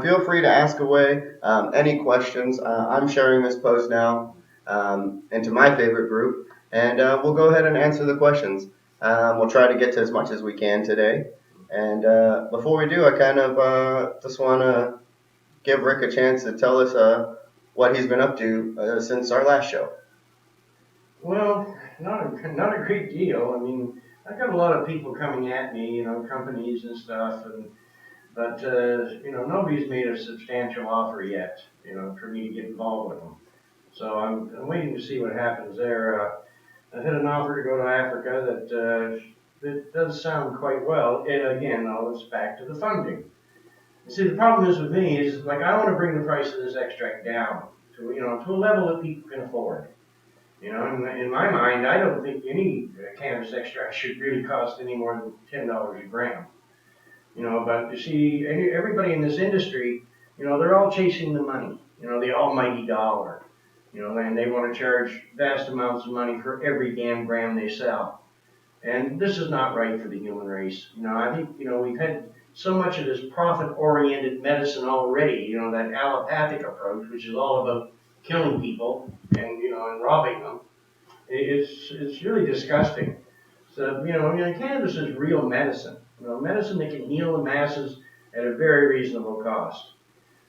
Feel free to ask away any questions. I'm sharing this post now into my favorite group, and we'll go ahead and answer the questions. We'll try to get to as much as we can today. And before we do, I kind of just want to give Rick a chance to tell us what he's been up to since our last show. Well, not a great deal. I mean, I've got a lot of people coming at me, companies and stuff, but nobody's made a substantial offer yet, for me to get involved with them. So I'm waiting to see what happens there. I had an offer to go to Africa that does sound quite well. And again, all this back to the funding. You see, the problem is with me is like I want to bring the price of this extract down to a level that people can afford. In my mind, I don't think any cannabis extract should really cost any more than $10 a gram. But you see, everybody in this industry, they're all chasing the money, the almighty dollar, and they want to charge vast amounts of money for every damn gram they sell. And this is not right for the human race. I think, we've had so much of this profit-oriented medicine already, that allopathic approach, which is all about killing people and robbing them. It's really disgusting. So, cannabis is real medicine. Medicine that can heal the masses at a very reasonable cost.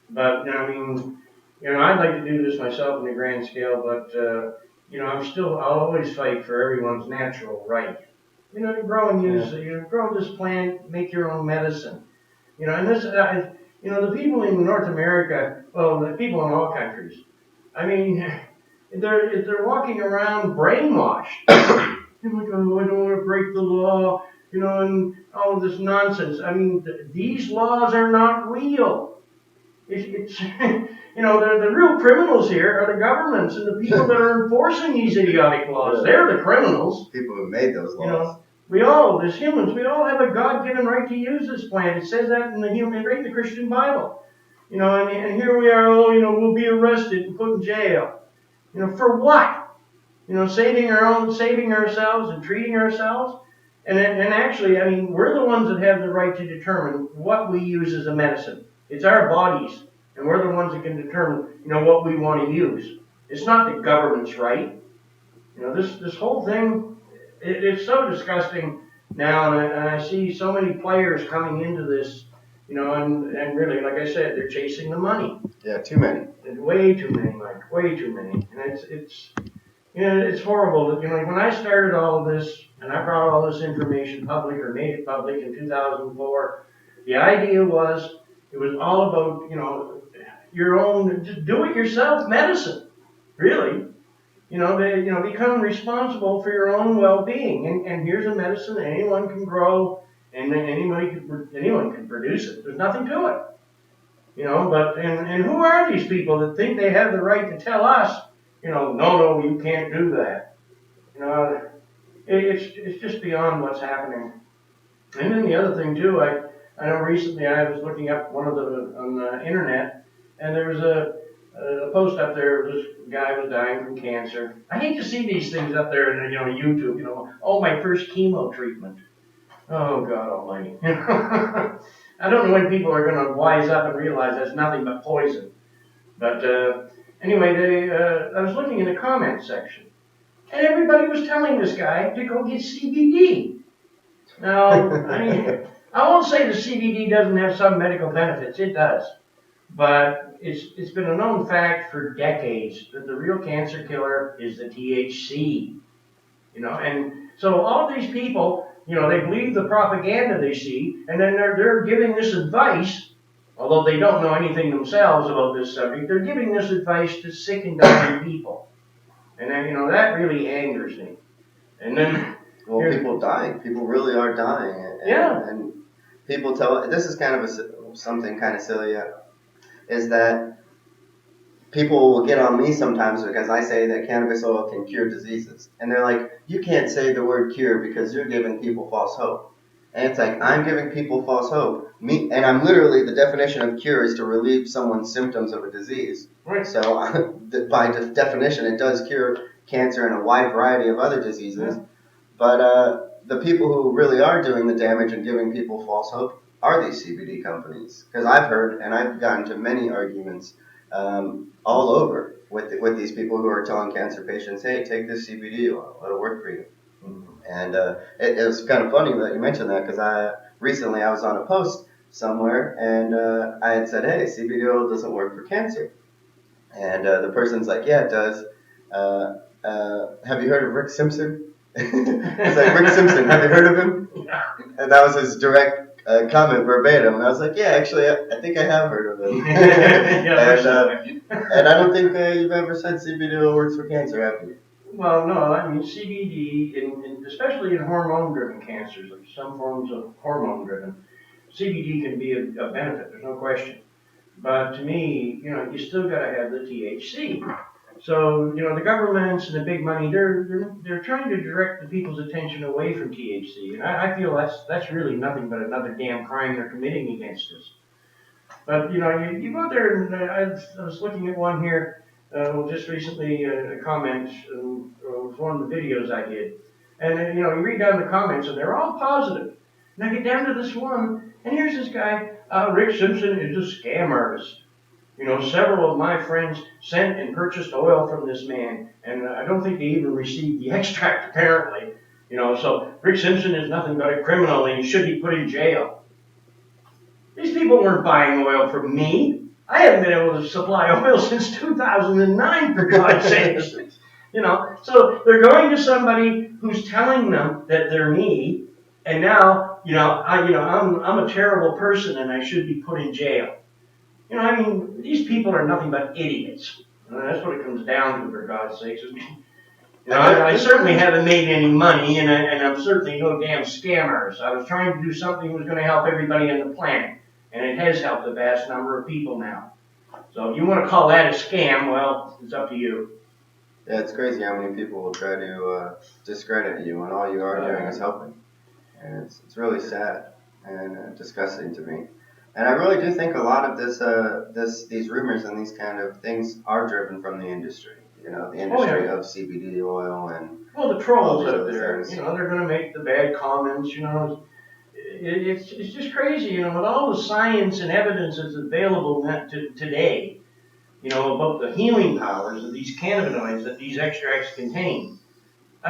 But, I'd like to do this myself in a grand scale, but, I'll always fight for everyone's natural right. To grow and use, grow this plant, make your own medicine. And this, the people in North America, well, the people in all countries, I mean, they're walking around brainwashed. Like, oh, I don't want to break the law, and all of this nonsense. I mean, these laws are not real. It's the real criminals here are the governments and the people that are enforcing these idiotic laws. They're the criminals. People who made those laws. We all, as humans, we all have a God-given right to use this plant. It says that in the Christian Bible. And here we are, we'll be arrested and put in jail. For what? Saving ourselves and treating ourselves. And actually, I mean, we're the ones that have the right to determine what we use as a medicine. It's our bodies, and we're the ones that can determine, what we want to use. It's not the government's right. This whole thing, it's so disgusting now, and I see so many players coming into this, and really, like I said, they're chasing the money. Yeah, too many. Way too many, Mike. Way too many. And it's horrible. When I started all of this, and I brought all this information public or made it public in 2004, the idea was it was all about, your own, just do-it-yourself medicine, really. Become responsible for your own well-being. And here's a medicine that anyone can grow, and anyone can produce it. There's nothing to it. But who are these people that think they have the right to tell us, no, you can't do that. It's just beyond what's happening. And then the other thing too, I know recently I was looking up on the internet, and there was a post up there. This guy was dying from cancer. I hate to see these things up there in YouTube. Oh, my first chemo treatment. Oh God Almighty. I don't know when people are going to wise up and realize that's nothing but poison. But anyway, I was looking in the comments section, and everybody was telling this guy to go get CBD. Now, I won't say the CBD doesn't have some medical benefits. It does. But it's been a known fact for decades that the real cancer killer is the THC. And so all these people, they believe the propaganda they see, and then they're giving this advice, although they don't know anything themselves about this subject, they're giving this advice to sick and dying people. And then, that really angers me. And then... Well, people dying. People really are dying. And people this is kind of something kind of silly, is that people will get on me sometimes because I say that cannabis oil can cure diseases. And they're like, you can't say the word cure because you're giving people false hope. And it's like, I'm giving people false hope. And I'm literally, the definition of cure is to relieve someone's symptoms of a disease. Right. So by definition, it does cure cancer and a wide variety of other diseases. Yeah. But the people who really are doing the damage and giving people false hope are these CBD companies? Because I've heard, and I've gotten into many arguments all over with these people who are telling cancer patients, hey, take this CBD oil, it'll work for you. And it was kind of funny that you mentioned that, because recently I was on a post somewhere, and I had said, hey, CBD oil doesn't work for cancer. And the person's like, yeah, it does. Have you heard of Rick Simpson? It's like, Rick Simpson, have you heard of him? And that was his direct comment verbatim. And I was like, yeah, actually, I think I have heard of him. And I don't think you've ever said CBD oil works for cancer, have you? Well, no, I mean CBD, especially in hormone-driven cancers, like some forms of hormone-driven, CBD can be a benefit. There's no question. But to me, you still got to have the THC. So, the governments and the big money, they're trying to direct the people's attention away from THC, and I feel that's really nothing but another damn crime they're committing against us. But you go out there, and I was looking at one here just recently, a comment was one of the videos I did, and you read down the comments, and they're all positive. And I get down to this one, and here's this guy, Rick Simpson is a scam artist. Several of my friends sent and purchased oil from this man, and I don't think they even received the extract, apparently. So Rick Simpson is nothing but a criminal, and he should be put in jail. These people weren't buying oil from me. I haven't been able to supply oil since 2009, for God's sakes. So they're going to somebody who's telling them that they're me, and now, I'm a terrible person and I should be put in jail. These people are nothing but idiots. That's what it comes down to, for God's sakes. I certainly haven't made any money, and I'm certainly no damn scammer. So I was trying to do something that was going to help everybody on the planet, and it has helped a vast number of people now. So if you want to call that a scam, well, it's up to you. Yeah, it's crazy how many people will try to discredit you when all you are doing is helping. And it's really sad and disgusting to me. And I really do think a lot of these rumors and these kind of things are driven from the industry. The industry of CBD oil and the trolls out there. They're going to make the bad comments. It's just crazy. With all the science and evidence that's available today, about the healing powers of these cannabinoids that these extracts contain.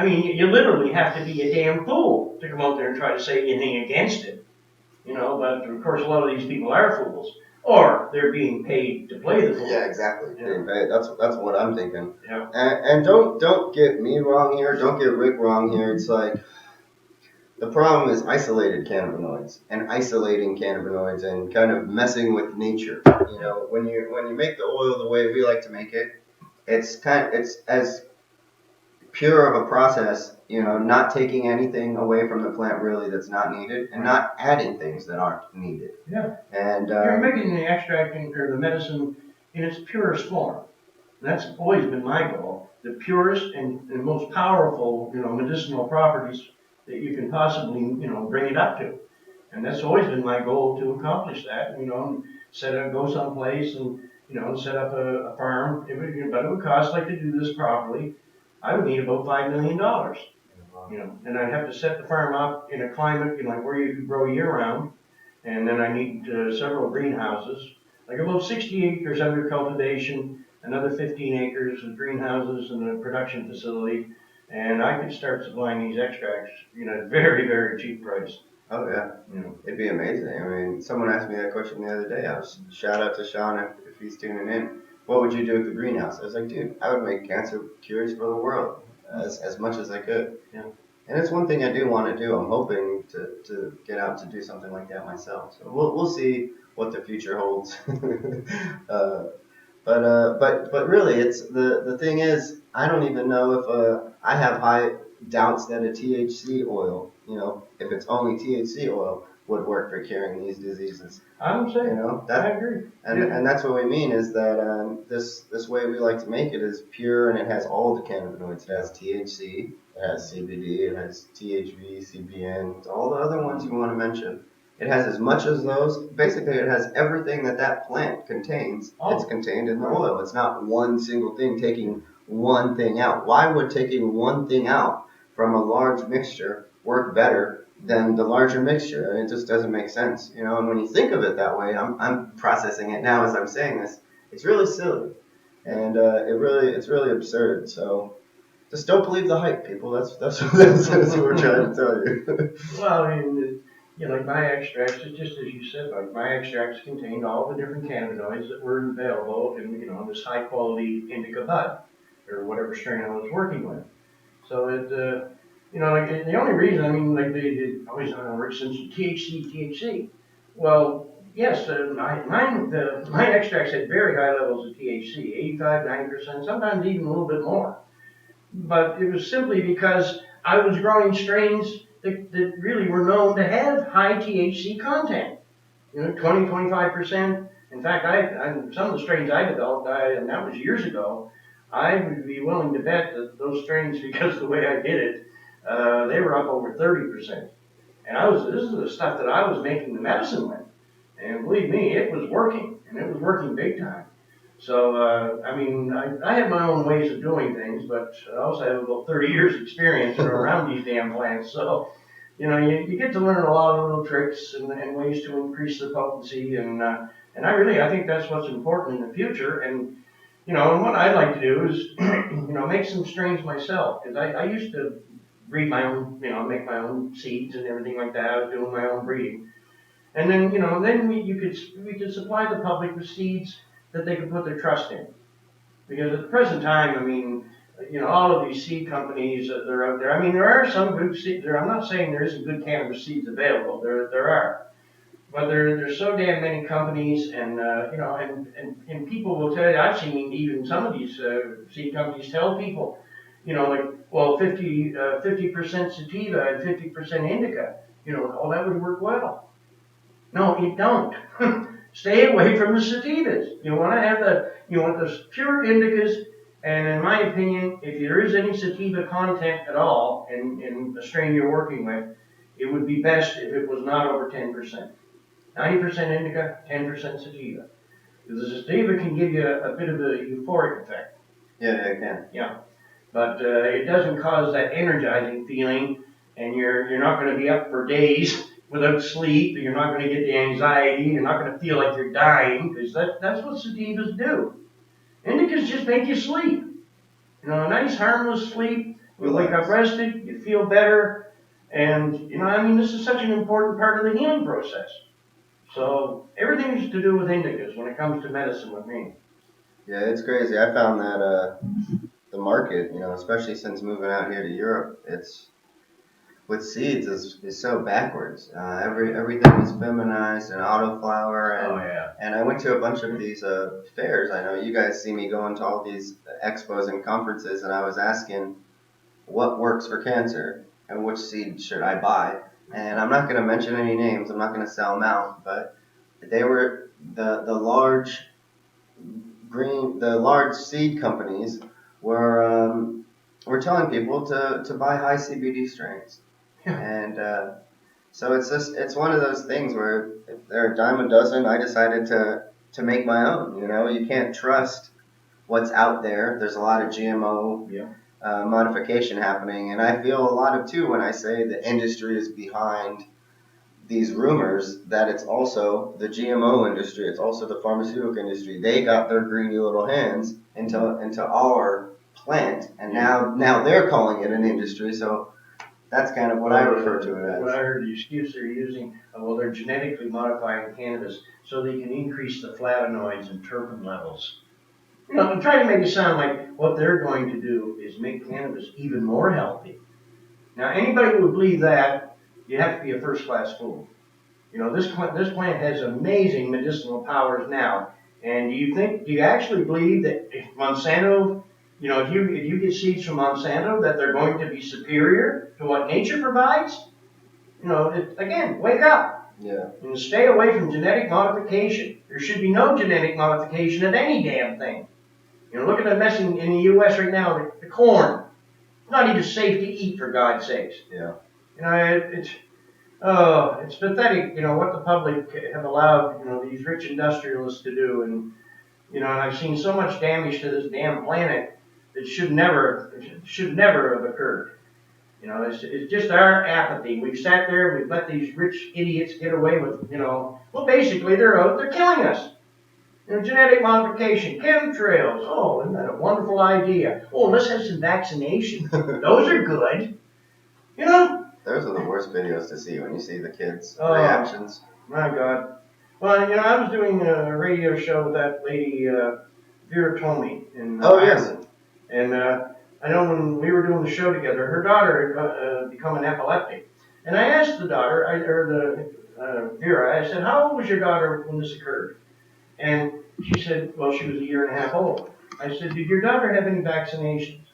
You literally have to be a damn fool to come out there and try to say anything against it. But of course a lot of these people are fools. Or they're being paid to play the fool. Yeah, exactly. Yeah. Being paid. That's what I'm thinking. Yeah. And don't get me wrong here, don't get Rick wrong here. It's like the problem is isolated cannabinoids and isolating cannabinoids and kind of messing with nature. When you make the oil the way we like to make it, it's as pure of a process, not taking anything away from the plant really that's not needed, and not adding things that aren't needed. Yeah. And you're making the extract or the medicine in its purest form. That's always been my goal. The purest and most powerful, medicinal properties that you can possibly, bring it up to. And that's always been my goal to accomplish that, go someplace and, set up a farm. But it would cost, like, to do this properly, I would need about $5 million. And I'd have to set the farm up in a climate, like where you could grow year round. And then I need several greenhouses, like about 60 acres under cultivation, another 15 acres of greenhouses and a production facility. And I could start supplying these extracts, at a very, very cheap price. Oh yeah, it'd be amazing. Someone asked me that question the other day. Shout out to Sean if he's tuning in. What would you do with the greenhouse? I was like, dude, I would make cancer cures for the world as much as I could. Yeah. And it's one thing I do want to do. I'm hoping to get out to do something like that myself. So we'll see what the future holds. But really, it's the thing is, I don't even know if I have high doubts that a THC oil, if it's only THC oil, would work for curing these diseases. I'm saying, I agree. And that's what we mean is that this way we like to make it is pure, and it has all the cannabinoids. It has THC, it has CBD, it has THV, CBN, all the other ones you want to mention. It has as much as those. Basically, it has everything that plant contains. It's contained in the oil. It's not one single thing taking one thing out. Why would taking one thing out from a large mixture work better than the larger mixture. And it just doesn't make sense, you know. And when you think of it that way, I'm processing it now as I'm saying this. It's really silly, and it's really absurd. So just don't believe the hype, people. That's what we're trying to tell you. Well, I mean, like my extracts, it's just as you said, like my extracts contained all the different cannabinoids that were available in, this high quality indica bud, or whatever strain I was working with. So like the only reason, I mean, like they always Rick Simpson, THC. Well, yes, my extracts had very high levels of THC, 85, 90%, sometimes even a little bit more. But it was simply because I was growing strains that really were known to have high THC content. 20, 25%. In fact, some of the strains I developed, and that was years ago, I would be willing to bet that those strains, because of the way I did it, they were up over 30%. And this is the stuff that I was making the medicine with. And believe me, it was working, and it was working big time. So, I mean, I have my own ways of doing things, but I also have about 30 years experience around these damn plants. So, you get to learn a lot of little tricks and ways to increase the potency. And I think that's what's important in the future. And what I'd like to do is, make some strains myself. Because I used to breed my own, make my own seeds and everything like that. I was doing my own breeding. And then, we could supply the public with seeds that they could put their trust in. Because at the present time, I mean, all of these seed companies that are out there. I mean, there are some good seeds. I'm not saying there isn't good cannabis seeds available. There are, but there's so damn many companies, and and people will tell you. I've seen even some of these seed companies tell people, like, well, 50% sativa and 50% indica. That would work well. No, you don't. Stay away from the sativas. You want to have you want the pure indicas, and in my opinion, if there is any sativa content at all in the strain you're working with, it would be best if it was not over 10%. 90% indica, 10% sativa. Because the sativa can give you a bit of a euphoric effect. Yeah, it can. Yeah, but it doesn't cause that energizing feeling, and you're not going to be up for days without sleep. You're not going to get the anxiety. You're not going to feel like you're dying, because that's what sativas do. Indicas just make you sleep. A nice harmless sleep. You wake up rested. You feel better, and this is such an important part of the healing process. So everything's to do with indicas when it comes to medicine with me. Yeah, it's crazy. I found that the market, especially since moving out here to Europe, it's with seeds is so backwards. Everything is feminized and autoflower, and Oh yeah. and I went to a bunch of these fairs. I know you guys see me going to all these expos and conferences, and I was asking what works for cancer and which seed should I buy. And I'm not going to mention any names. I'm not going to sell them out, but they were the large seed companies were telling people to buy high CBD strains. And so it's one of those things where if they're a dime a dozen, I decided to make my own. You can't trust what's out there. There's a lot of GMO modification happening, and I feel a lot of too when I say the industry is behind these rumors that it's also the GMO industry, it's also the pharmaceutical industry. They got their greedy little hands into our plant, and now they're calling it an industry. So that's kind of what I refer to it as. What I heard the excuse they're using, they're genetically modifying cannabis so they can increase the flavonoids and terpene levels. I'm trying to make it sound like what they're going to do is make cannabis even more healthy. Now, anybody who would believe that, you have to be a first-class fool. This plant has amazing medicinal powers now. And do you actually believe that if Monsanto, if you get seeds from Monsanto, that they're going to be superior to what nature provides? Again, wake up. Yeah. And stay away from genetic modification. There should be no genetic modification of any damn thing. Look at the mess in the U.S. right now, the corn. It's not even safe to eat, for God's sakes. Yeah. It's pathetic, what the public have allowed, these rich industrialists to do. And I've seen so much damage to this damn planet that should never have occurred. You know, it's just our apathy. We've sat there, we've let these rich idiots get away with, well, basically they're killing us. Genetic modification, chemtrails. Oh, isn't that a wonderful idea? Oh, let's have some vaccinations. Those are good. Those are the worst videos to see when you see the kids' reactions. My God. Well, I was doing a radio show with that lady, Vera Tomei in Ireland. And I know when we were doing the show together, her daughter had become an epileptic. And I asked the daughter, Vera, I said, how old was your daughter when this occurred? And she said, well, she was 1.5 years old. I said, did your daughter have any vaccinations?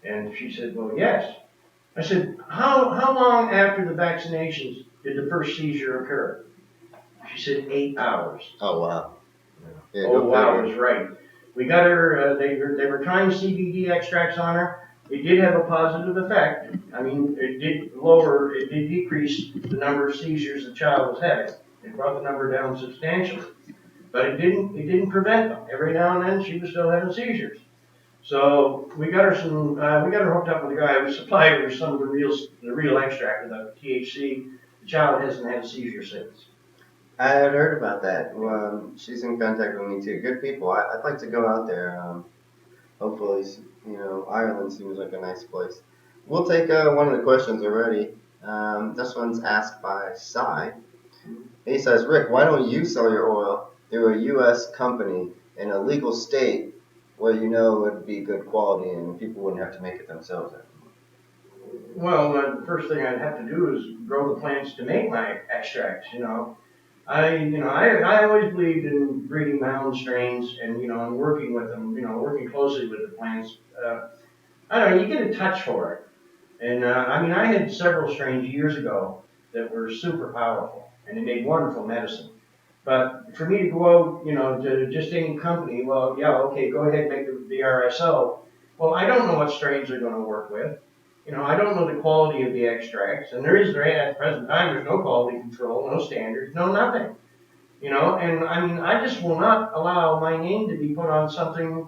And she said, well, yes. I said, how long after the vaccinations did the first seizure occur? She said 8 hours. Oh, wow. Yeah, wow was right. We got her, they were trying CBD extracts on her. It did have a positive effect. I mean, it did decrease the number of seizures the child was having. It brought the number down substantially. But it didn't prevent them. Every now and then she was still having seizures. So we got her hooked up with a guy who supplied her some of the real extract without THC. The child hasn't had a seizure since. I had heard about that. She's in contact with me too. Good people. I'd like to go out there. Hopefully, Ireland seems like a nice place. We'll take one of the questions already. This one's asked by Cy. He says, Rick, why don't you sell your oil through a U.S. company in a legal state where you know it would be good quality and people wouldn't have to make it themselves anymore? Well, the first thing I'd have to do is grow the plants to make my extracts. I always believed in breeding my own strains and working with them. Working closely with the plants. I don't know. You get a touch for it, and I had several strains years ago that were super powerful and they made wonderful medicine. But for me to go out, to just any company, well, yeah, okay, go ahead and make the RSO. Well, I don't know what strains they're going to work with. I don't know the quality of the extracts, and at the present time, there's no quality control, no standards, no nothing. And I just will not allow my name to be put on something,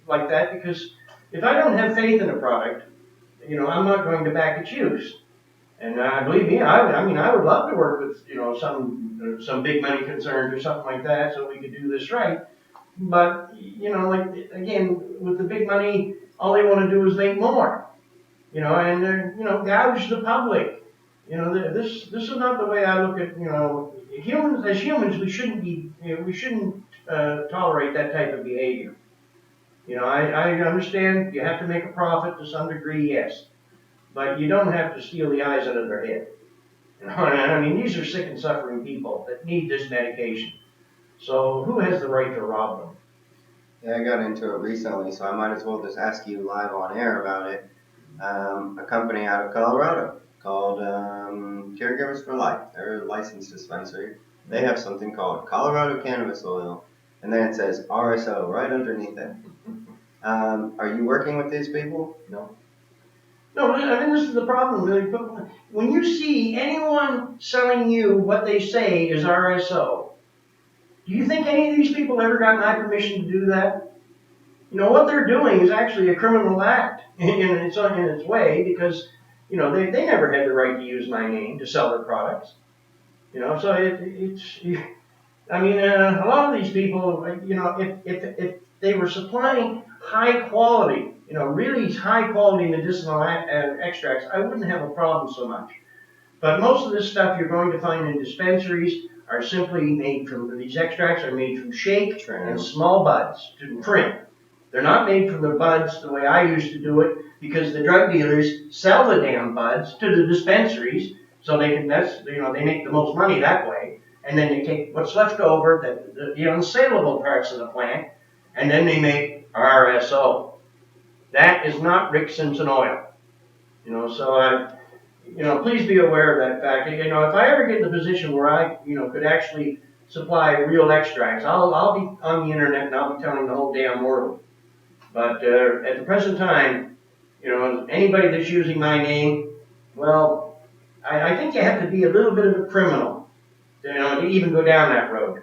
like that, because if I don't have faith in a product, I'm not going to back its use. And believe me, I would love to work with, some big money concerns or something like that, so we could do this right. But again, with the big money, all they want to do is make more. Gouge the public. This is not the way I look at, humans. As humans, we shouldn't tolerate that type of behavior. I understand you have to make a profit to some degree, yes, but you don't have to steal the eyes out of their head. These are sick and suffering people that need this medication. So who has the right to rob them? Yeah, I got into it recently, so I might as well just ask you live on air about it. A company out of Colorado called Caregivers for Life. They're a licensed dispensary. They have something called Colorado Cannabis Oil, and then it says RSO right underneath it. Are you working with these people? No. No, this is the problem. When you see anyone selling you what they say is RSO, do you think any of these people ever got my permission to do that? What they're doing is actually a criminal act in its way, because they never had the right to use my name to sell their products. So a lot of these people, if they were supplying high quality, really high quality medicinal extracts, I wouldn't have a problem so much. But most of this stuff you're going to find in dispensaries are simply made from, these extracts are made from shake and small buds to trim. They're not made from the buds the way I used to do it, because the drug dealers sell the damn buds to the dispensaries, so they make the most money that way. And then they take what's left over, the unsaleable parts of the plant, and then they make RSO. That is not Rick Simpson oil. Please be aware of that fact. If I ever get in a position where I, could actually supply real extracts, I'll be on the internet and I'll be telling the whole damn world. But at the present time, anybody that's using my name, well, I think you have to be a little bit of a criminal, to even go down that road.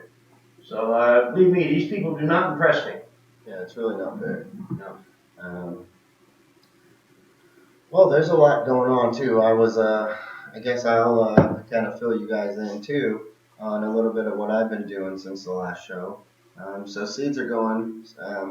So believe me, these people do not impress me. Yeah, it's really not fair. No. Well, there's a lot going on too. I guess I'll kind of fill you guys in too on a little bit of what I've been doing since the last show. So seeds are going.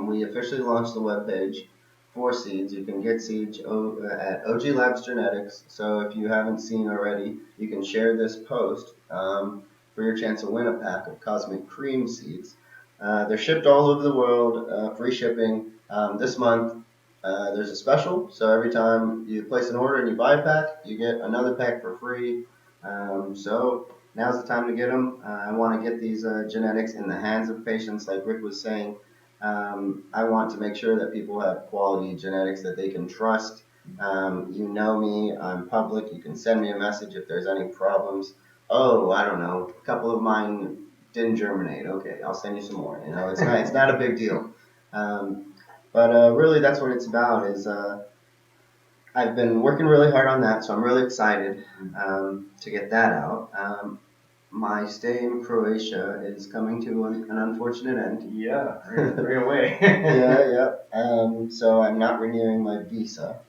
We officially launched the webpage for seeds. You can get seeds at OG Labs Genetics. So if you haven't seen already, you can share this post for your chance to win a pack of Cosmic Cream seeds. They're shipped all over the world, free shipping. This month there's a special, so every time you place an order and you buy a pack, you get another pack for free. So now's the time to get them. I want to get these genetics in the hands of patients, like Rick was saying. I want to make sure that people have quality genetics that they can trust. You know me, I'm public. You can send me a message if there's any problems. Oh, I don't know, a couple of mine didn't germinate. Okay, I'll send you some more. You know, it's not a big deal. Um, but really, that's what it's about. I've been working really hard on that, so I'm really excited to get that out. My stay in Croatia is coming to an unfortunate end. Yeah, right away. Yeah. So I'm not renewing my visa.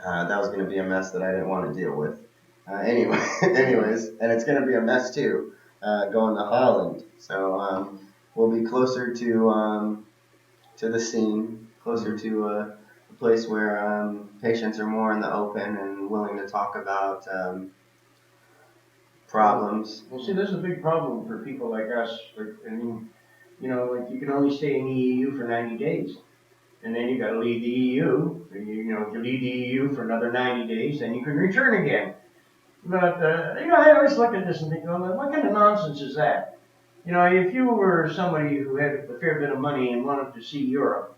That was going to be a mess that I didn't want to deal with. Anyways, and it's going to be a mess too, going to Holland. So we'll be closer to the scene, closer to a place where patients are more in the open and willing to talk about problems. Well, see, this is a big problem for people like us. I mean, like you can only stay in the EU for 90 days. And then you got to leave the EU. You leave the EU for another 90 days, then you can return again. But, I always look at this and think, well, what kind of nonsense is that? If you were somebody who had a fair bit of money and wanted to see Europe,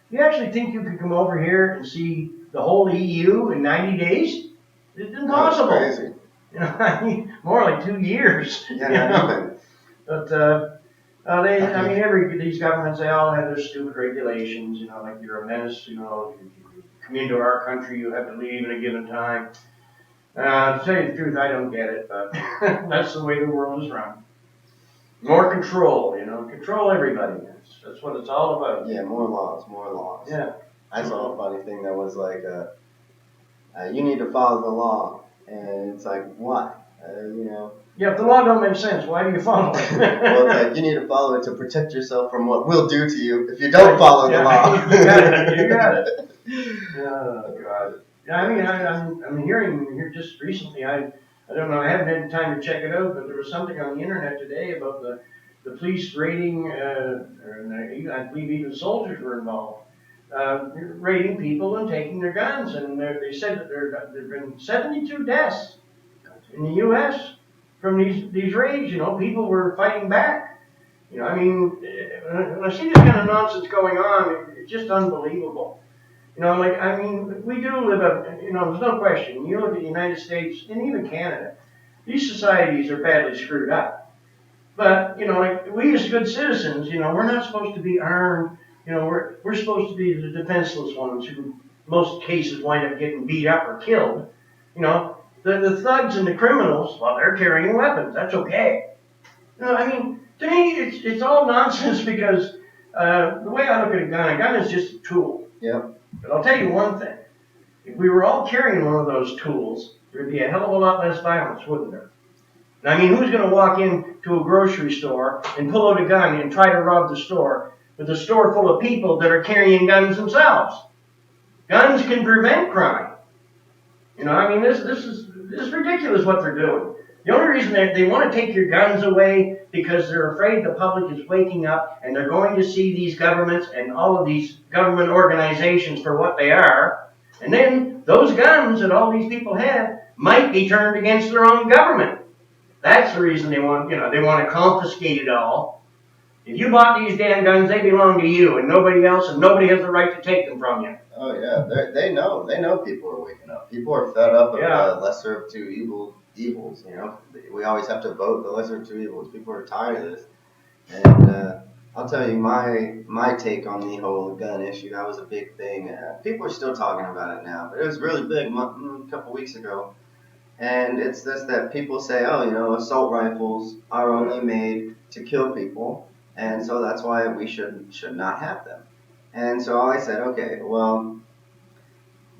you actually think you could come over here and see the whole EU in 90 days? It's impossible. That's crazy. I mean, more like 2 years. Yeah, not even. But these governments, they all have their stupid regulations. Like you're a menace. If you come into our country, you have to leave at a given time. To tell you the truth, I don't get it, but that's the way the world is run. More control, control everybody. That's what it's all about. Yeah, more laws. Yeah. I saw a funny thing that was like, you need to follow the law, and it's like, why? Yeah, if the law don't make sense, why do you follow it? Well, it's like you need to follow it to protect yourself from what we'll do to you if you don't follow the law. You got it. Oh God. Yeah, I mean, I'm hearing here just recently. I don't know. I haven't had time to check it out, but there was something on the internet today about the police raiding, I believe even soldiers were involved, raiding people and taking their guns. And they said that there've been 72 deaths in the U.S. from these raids. People were fighting back. When I see this kind of nonsense going on, it's just unbelievable. We do live there's no question. You look at the United States and even Canada, these societies are badly screwed up. But, we as good citizens, we're not supposed to be armed. We're supposed to be the defenseless ones who, in most cases, wind up getting beat up or killed. The thugs and the criminals, well, they're carrying weapons. That's okay. To me, it's all nonsense because the way I look at a gun is just a tool. Yep. But I'll tell you one thing. If we were all carrying one of those tools, there'd be a hell of a lot less violence, wouldn't there? Who's going to walk into a grocery store and pull out a gun and try to rob the store with a store full of people that are carrying guns themselves? Guns can prevent crime. This is ridiculous what they're doing. The only reason they want to take your guns away because they're afraid the public is waking up and they're going to see these governments and all of these government organizations for what they are. And then those guns that all these people have might be turned against their own government. That's the reason they want to confiscate it all. If you bought these damn guns, they belong to you and nobody else, and nobody has the right to take them from you. Oh yeah, they know people are waking up. People are fed up of the lesser of two evils. We always have to vote the lesser of two evils. People are tired of this. And I'll tell you my take on the whole gun issue. That was a big thing. People are still talking about it now, but it was really big a couple weeks ago. And it's this that people say, assault rifles are only made to kill people, and so that's why we should not have them. And so I said, okay, well,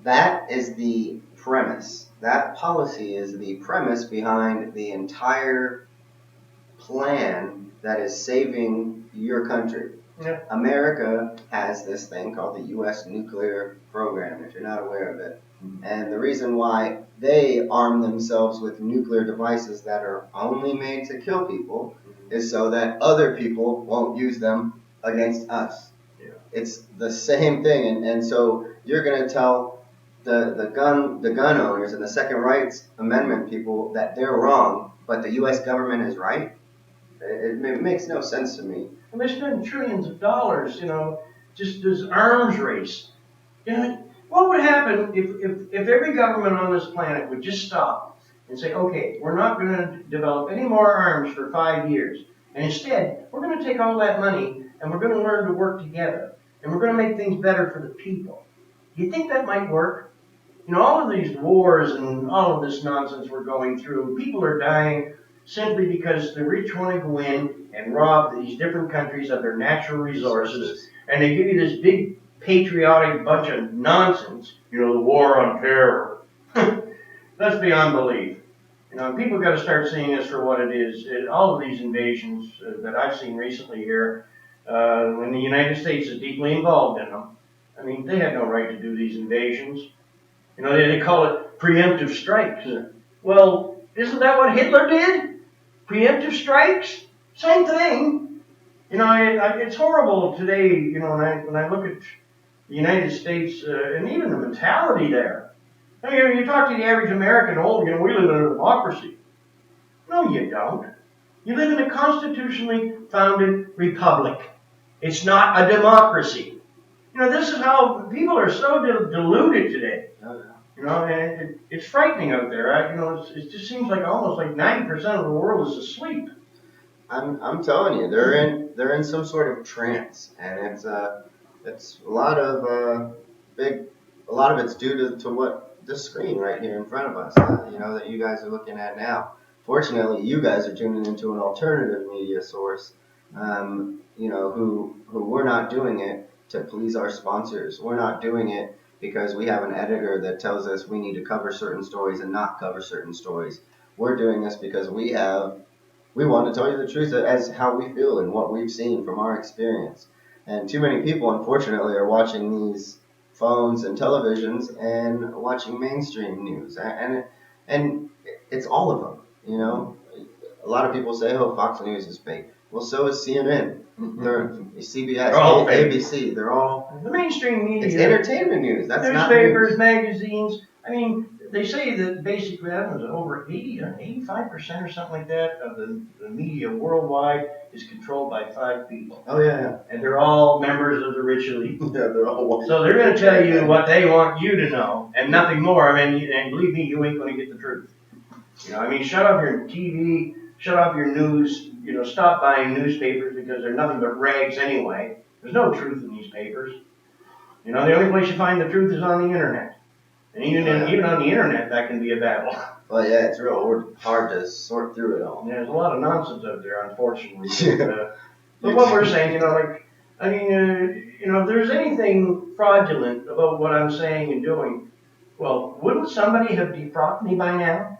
that is the premise. That policy is the premise behind the entire plan that is saving your country. Yeah. America has this thing called the U.S. nuclear program, if you're not aware of it. And the reason why they arm themselves with nuclear devices that are only made to kill people is so that other people won't use them against us. Yeah. It's the same thing. And so you're going to tell the gun owners and the Second Rights Amendment people that they're wrong, but the U.S. government is right? It makes no sense to me. And they spend trillions of dollars, just this arms race. What would happen if every government on this planet would just stop and say, okay, we're not going to develop any more arms for 5 years. And instead, we're going to take all that money and we're going to learn to work together. And we're going to make things better for the people. Do you think that might work? All of these wars and all of this nonsense we're going through, people are dying simply because the rich want to go in and rob these different countries of their natural resources. And they give you this big patriotic bunch of nonsense, the war on terror. That's beyond belief. People got to start seeing this for what it is. All of these invasions that I've seen recently here, when the United States is deeply involved in them, they had no right to do these invasions. They call it preemptive strikes. Well, isn't that what Hitler did? Preemptive strikes? Same thing. It's horrible today, when I look at the United States and even the mentality there. You talk to the average American, we live in a democracy. No, you don't. You live in a constitutionally founded republic. It's not a democracy. This is how people are so deluded today. And it's frightening out there. It just seems like almost like 90% of the world is asleep. I'm telling you, they're in some sort of trance, and it's a lot of it's due to what this screen right here in front of us, that you guys are looking at now. Fortunately, you guys are tuning into an alternative media source, who we're not doing it to please our sponsors. We're not doing it because we have an editor that tells us we need to cover certain stories and not cover certain stories. We're doing this because we want to tell you the truth as how we feel and what we've seen from our experience. And too many people, unfortunately, are watching these phones and televisions and watching mainstream news. And it's all of them, A lot of people say, oh, Fox News is fake. Well, so is CNN. They're CBS, ABC. They're all the mainstream media. It's entertainment news. That's not newspapers, news. magazines. They say that basically, over 80 or 85% or something like that of the media worldwide is controlled by 5 people. Oh yeah. And they're all members of the rich elite. Yeah, they're all white. So they're going to tell you what they want you to know and nothing more. And believe me, you ain't going to get the truth. Shut off your TV, shut off your news. Stop buying newspapers because they're nothing but rags anyway. There's no truth in these papers. The only place you find the truth is on the internet. And even on the internet, that can be a battle. Well, yeah, it's real hard to sort through it all. Yeah, there's a lot of nonsense out there, unfortunately. But what we're saying, if there's anything fraudulent about what I'm saying and doing, well, wouldn't somebody have defrocked me by now?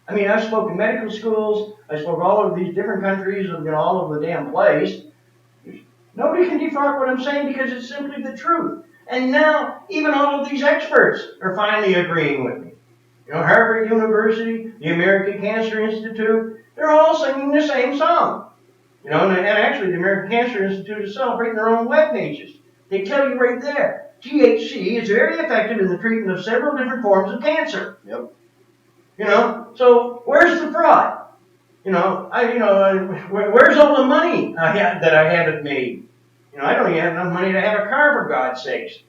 I've spoken medical schools, I spoke all of these different countries, all over the damn place. Nobody can defrock what I'm saying because it's simply the truth. And now, even all of these experts are finally agreeing with me. Harvard University, the American Cancer Institute, they're all singing the same song. And actually, the American Cancer Institute is celebrating their own web pages. They tell you right there, THC is very effective in the treatment of several different forms of cancer. Yep. So where's the fraud? Where's all the money that I haven't made? I don't even have enough money to have a car, for God's sakes.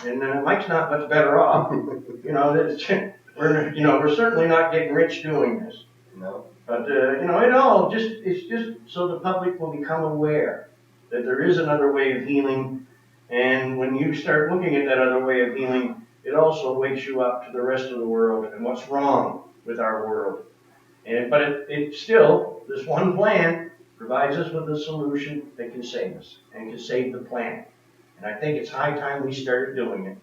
And Mike's not much better off. We're certainly not getting rich doing this. No. But it's just so the public will become aware that there is another way of healing. And when you start looking at that other way of healing, it also wakes you up to the rest of the world and what's wrong with our world. But it still, this one plan provides us with a solution that can save us and can save the planet. And I think it's high time we started doing it.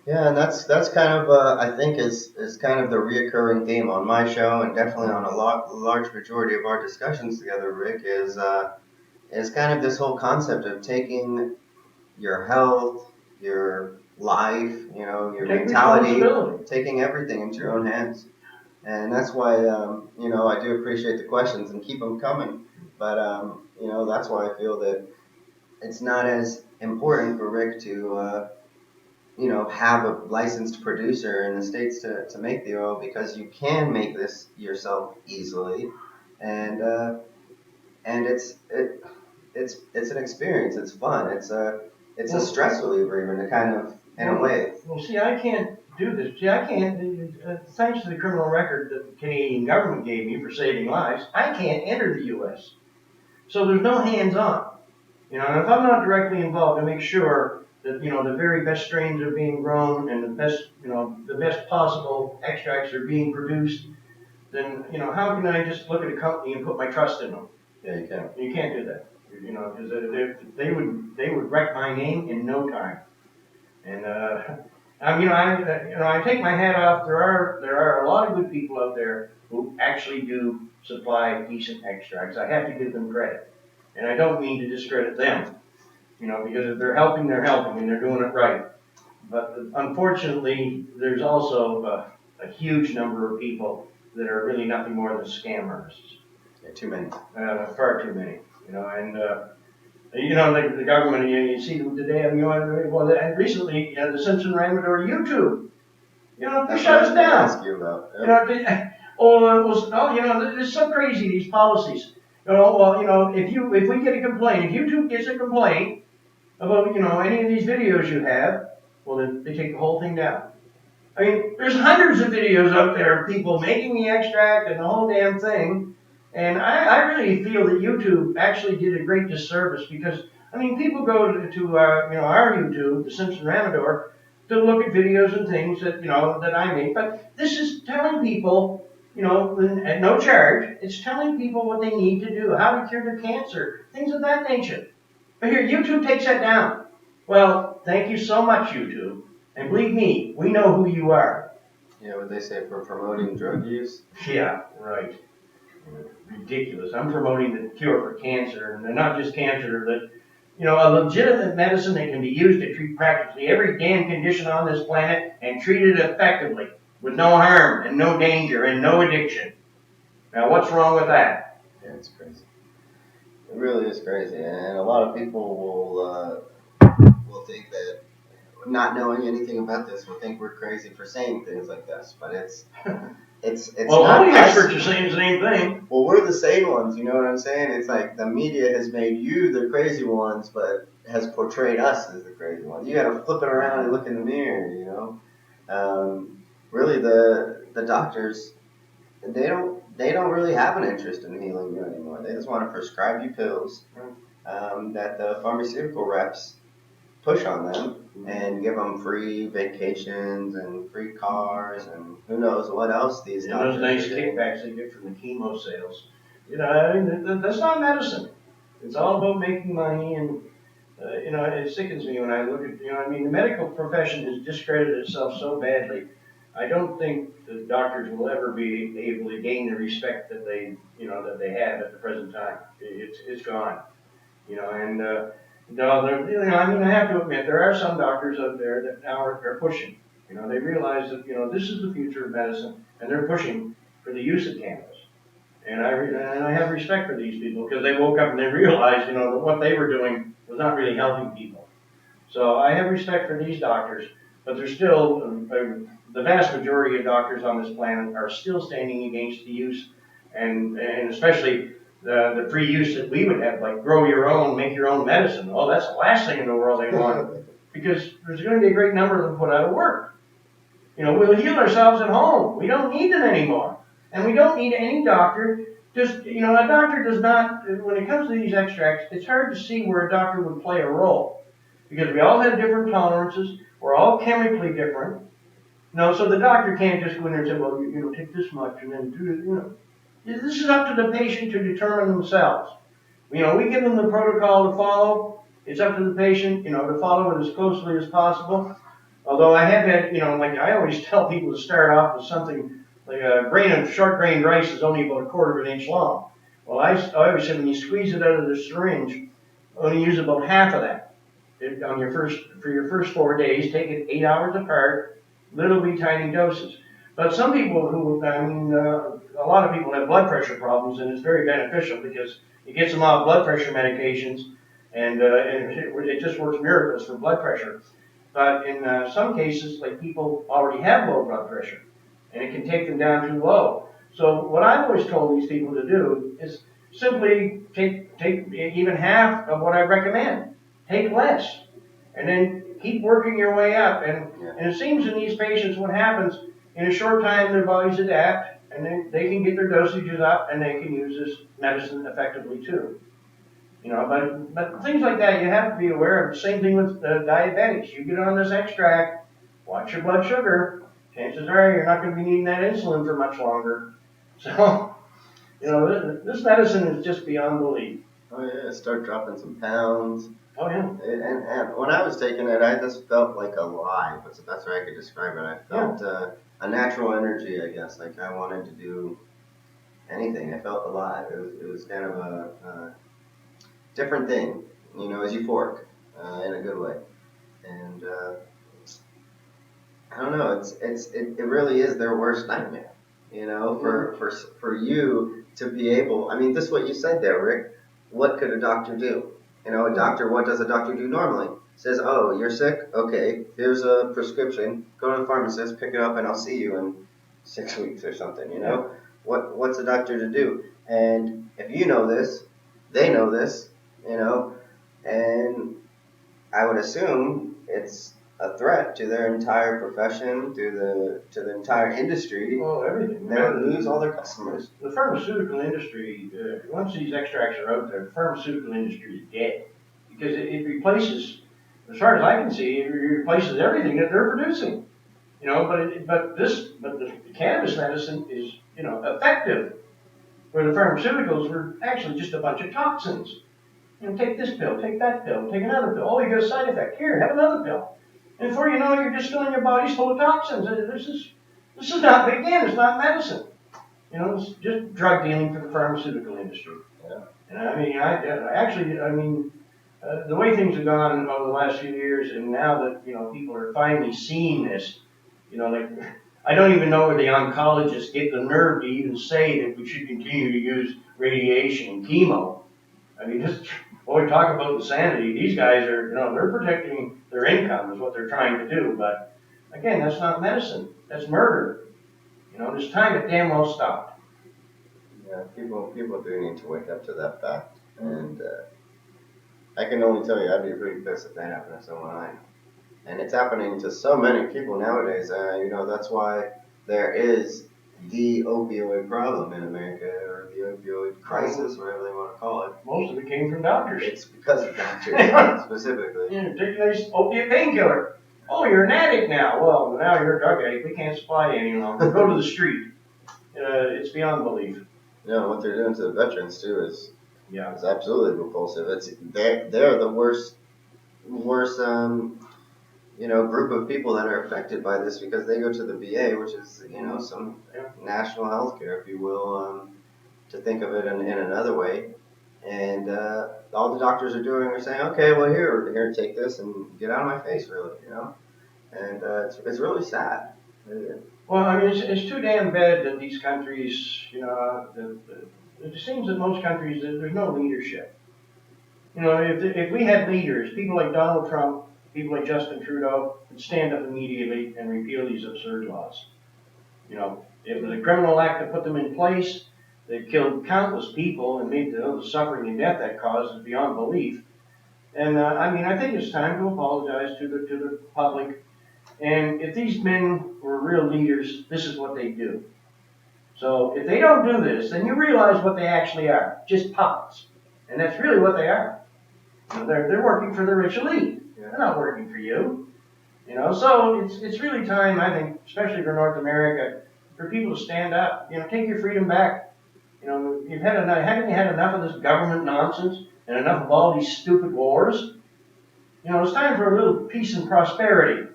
Yeah, and that's kind of I think is kind of the reoccurring theme on my show, and definitely on a large majority of our discussions together, Rick, is kind of this whole concept of taking your health, your life, your Take mentality, responsibility. taking everything into your own hands. And that's why, I do appreciate the questions and keep them coming. But, that's why I feel that it's not as important for Rick to, have a licensed producer in the States to make the oil, because you can make this yourself easily. And, and it's an experience. It's fun. It's a stress reliever, even, to kind of, in a way. Well, see, I can't do this. See, I can't, thanks to the criminal record that the Canadian government gave me for saving lives, I can't enter the U.S. So there's no hands-on. And if I'm not directly involved to make sure that, the very best strains are being grown and the best possible extracts are being produced, then, how can I just look at a company and put my trust in them? Yeah, you can. You can't do that, because they would wreck my name in no time. And I take my hat off. There are a lot of good people out there who actually do supply decent extracts. I have to give them credit, and I don't mean to discredit them. Because if they're helping, and they're doing it right. But unfortunately, there's also a huge number of people that are really nothing more than scammers. Yeah, too many. Far too many. The government, you see today, and recently, the Simpson ran it over YouTube. They shut us down. Ask you about. Yep. It's so crazy, these policies. If we get a complaint, if YouTube gets a complaint about, any of these videos you have, well, then they take the whole thing down. I mean, there's hundreds of videos out there of people making the extract and the whole damn thing. And I really feel that YouTube actually did a great disservice, because, people go to our YouTube, the Simpson Ramador, to look at videos and things that I make. But this is telling people, at no charge, it's telling people what they need to do, how to cure their cancer, things of that nature. But here, YouTube takes that down. Well, thank you so much, YouTube. And believe me, we know who you are. Yeah, what they say, for promoting drug use. Yeah, right. Ridiculous. I'm promoting the cure for cancer, and not just cancer, but a legitimate medicine that can be used to treat practically every damn condition on this planet, and treat it effectively with no harm and no danger and no addiction. Now, what's wrong with that? Yeah, it's crazy. It really is crazy, and a lot of people will think that, not knowing anything about this, will think we're crazy for saying things like this. But it's well, not all the us. experts are saying the same thing. Well, we're the sane ones, you know what I'm saying? It's like the media has made you the crazy ones, but has portrayed us as the crazy ones. You got to flip it around and look in the mirror, Really, the doctors, they don't really have an interest in healing you anymore. They just want to prescribe you pills that the pharmaceutical reps push on them, and give them free vacations and free cars and who knows what else these doctors those nice are doing. kickbacks they get from the chemo sales. That's not medicine. It's all about making money, and it sickens me when I look at, the medical profession has discredited itself so badly. I don't think the doctors will ever be able to gain the respect that they have at the present time. It's gone. And no, I have to admit, there are some doctors out there that now are pushing. They realize that this is the future of medicine, and they're pushing for the use of cannabis. And I have respect for these people, because they woke up and they realized that what they were doing was not really helping people. So I have respect for these doctors, but there's still the vast majority of doctors on this planet are still standing against the use, and especially the free use that we would have, like grow your own, make your own medicine. Oh, that's the last thing in the world they want, because there's going to be a great number of them put out of work. We'll heal ourselves at home. We don't need them anymore, and we don't need any doctor. A doctor does not. When it comes to these extracts, it's hard to see where a doctor would play a role, because we all have different tolerances. We're all chemically different. So the doctor can't just go in there and say, well, take this much and then do it. This is up to the patient to determine themselves. We give them the protocol to follow. It's up to the patient, to follow it as closely as possible. Although I have had, like I always tell people to start off with something like a grain of short grained rice is only about a quarter of an inch long. Well, I always say when you squeeze it out of the syringe, only use about half of that for your first 4 days. Take it 8 hours apart, little wee tiny doses. But some people a lot of people have blood pressure problems, and it's very beneficial because it gets them off blood pressure medications, and it just works miracles for blood pressure. But in some cases, like people already have low blood pressure, and it can take them down too low. So what I've always told these people to do is simply take even half of what I recommend. Take less, and then keep working your way up. And it seems in these patients, what happens in a short time, their bodies adapt, and then they can get their dosages up, and they can use this medicine effectively too. But things like that you have to be aware of. Same thing with diabetics. You get on this extract, watch your blood sugar. Chances are you're not going to be needing that insulin for much longer. So, this medicine is just beyond belief. Oh yeah, start dropping some pounds. Oh yeah. And when I was taking it, I just felt like alive. That's the best way I could describe it. I felt a natural energy, I guess. Like I wanted to do anything. I felt alive. It was kind of a different thing. It was euphoric in a good way. And I don't know. It really is their worst nightmare. For you to be able. I mean, this is what you said there, Rick. What could a doctor do? What does a doctor do normally? Says, oh, you're sick? Okay, here's a prescription. Go to the pharmacist, pick it up, and I'll see you in 6 weeks or something, What's a doctor to do? And if you know this, they know this, and I would assume it's a threat to their entire profession, to the entire industry. Well, everything. They would lose all their customers. The pharmaceutical industry, once these extracts are out there, the pharmaceutical industry is dead because it replaces, as far as I can see, it replaces everything that they're producing. But the cannabis medicine is effective, where the pharmaceuticals were actually just a bunch of toxins. Take this pill, take that pill, take another pill. Oh, you got a side effect. Here, have another pill. And before you know it, you're just filling your body's full of toxins. This is not, again, it's not medicine. It's just drug dealing for the pharmaceutical industry. Yeah. And the way things have gone over the last few years, and now that people are finally seeing this, like I don't even know where the oncologists get the nerve to even say that we should continue to use radiation and chemo. I mean, we talk about insanity. These guys are, they're protecting their income is what they're trying to do. But again, that's not medicine. That's murder. This time it damn well stopped. Yeah, people do need to wake up to that fact. And I can only tell you, I'd be pretty pissed if that happened to someone I know. And it's happening to so many people nowadays. That's why there is the opioid problem in America, or the opioid crisis, whatever they want to call it. Most of it came from doctors. It's because of doctors, specifically. Take a nice opiate painkiller. Oh, you're an addict now. Well, now you're a drug addict. We can't supply you any longer. Go to the street. It's beyond belief. What they're doing to the veterans too is absolutely repulsive. They're the worst group of people that are affected by this because they go to the VA, which is some national health care, if you will, to think of it in another way. And all the doctors are doing are saying, okay, well here, take this and get out of my face, really, And it's really sad. Well, I mean, it's too damn bad that these countries, it seems that most countries there's no leadership. If we had leaders, people like Donald Trump, people like Justin Trudeau, would stand up immediately and repeal these absurd laws. It was a criminal act to put them in place. They killed countless people and made the suffering and death that caused is beyond belief. And I think it's time to apologize to the public. And if these men were real leaders, this is what they do. So if they don't do this, then you realize what they actually are, just puppets. And that's really what they are. They're working for the rich elite. Yeah. They're not working for you. So it's really time, I think, especially for North America, for people to stand up. Take your freedom back. Haven't you had enough of this government nonsense and enough of all these stupid wars? It's time for a little peace and prosperity.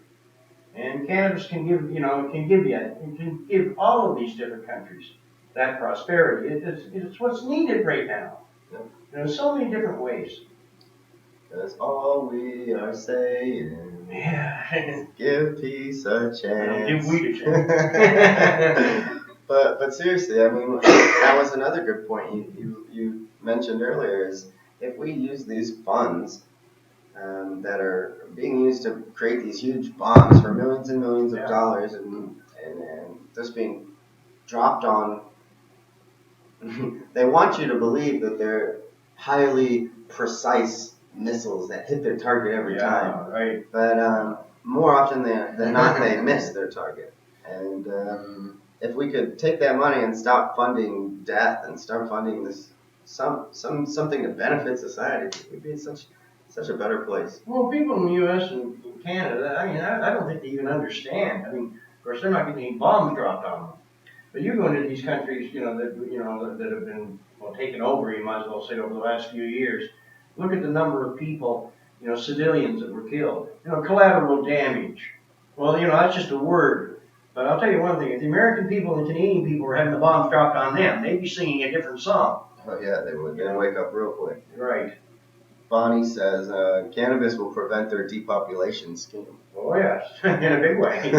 And cannabis can give all of these different countries that prosperity. It's what's needed right now. Yep. In so many different ways. That's all we are saying. Yeah. Give peace a chance. Give weed a chance. But seriously, I mean, that was another good point you mentioned earlier, is if we use these funds that are being used to create these huge bombs for millions and millions of dollars and just being dropped on, they want you to believe that they're highly precise missiles that hit their target every time. Right. But more often than not, they miss their target. And if we could take that money and stop funding death and start funding this something to benefit society, we'd be in such a better place. Well, people in the U.S. and Canada, I mean, I don't think they even understand. I mean, of course, they're not getting any bombs dropped on them. But you go into these countries, that have been taken over. You might as well say over the last few years. Look at the number of people, civilians that were killed. Collateral damage. Well, that's just a word. But I'll tell you one thing: if the American people and the Canadian people were having the bombs dropped on them, they'd be singing a different song. Oh yeah, they would. They'd wake up real quick. Right. Bonnie says cannabis will prevent their depopulation scheme. Oh yes, in a big way.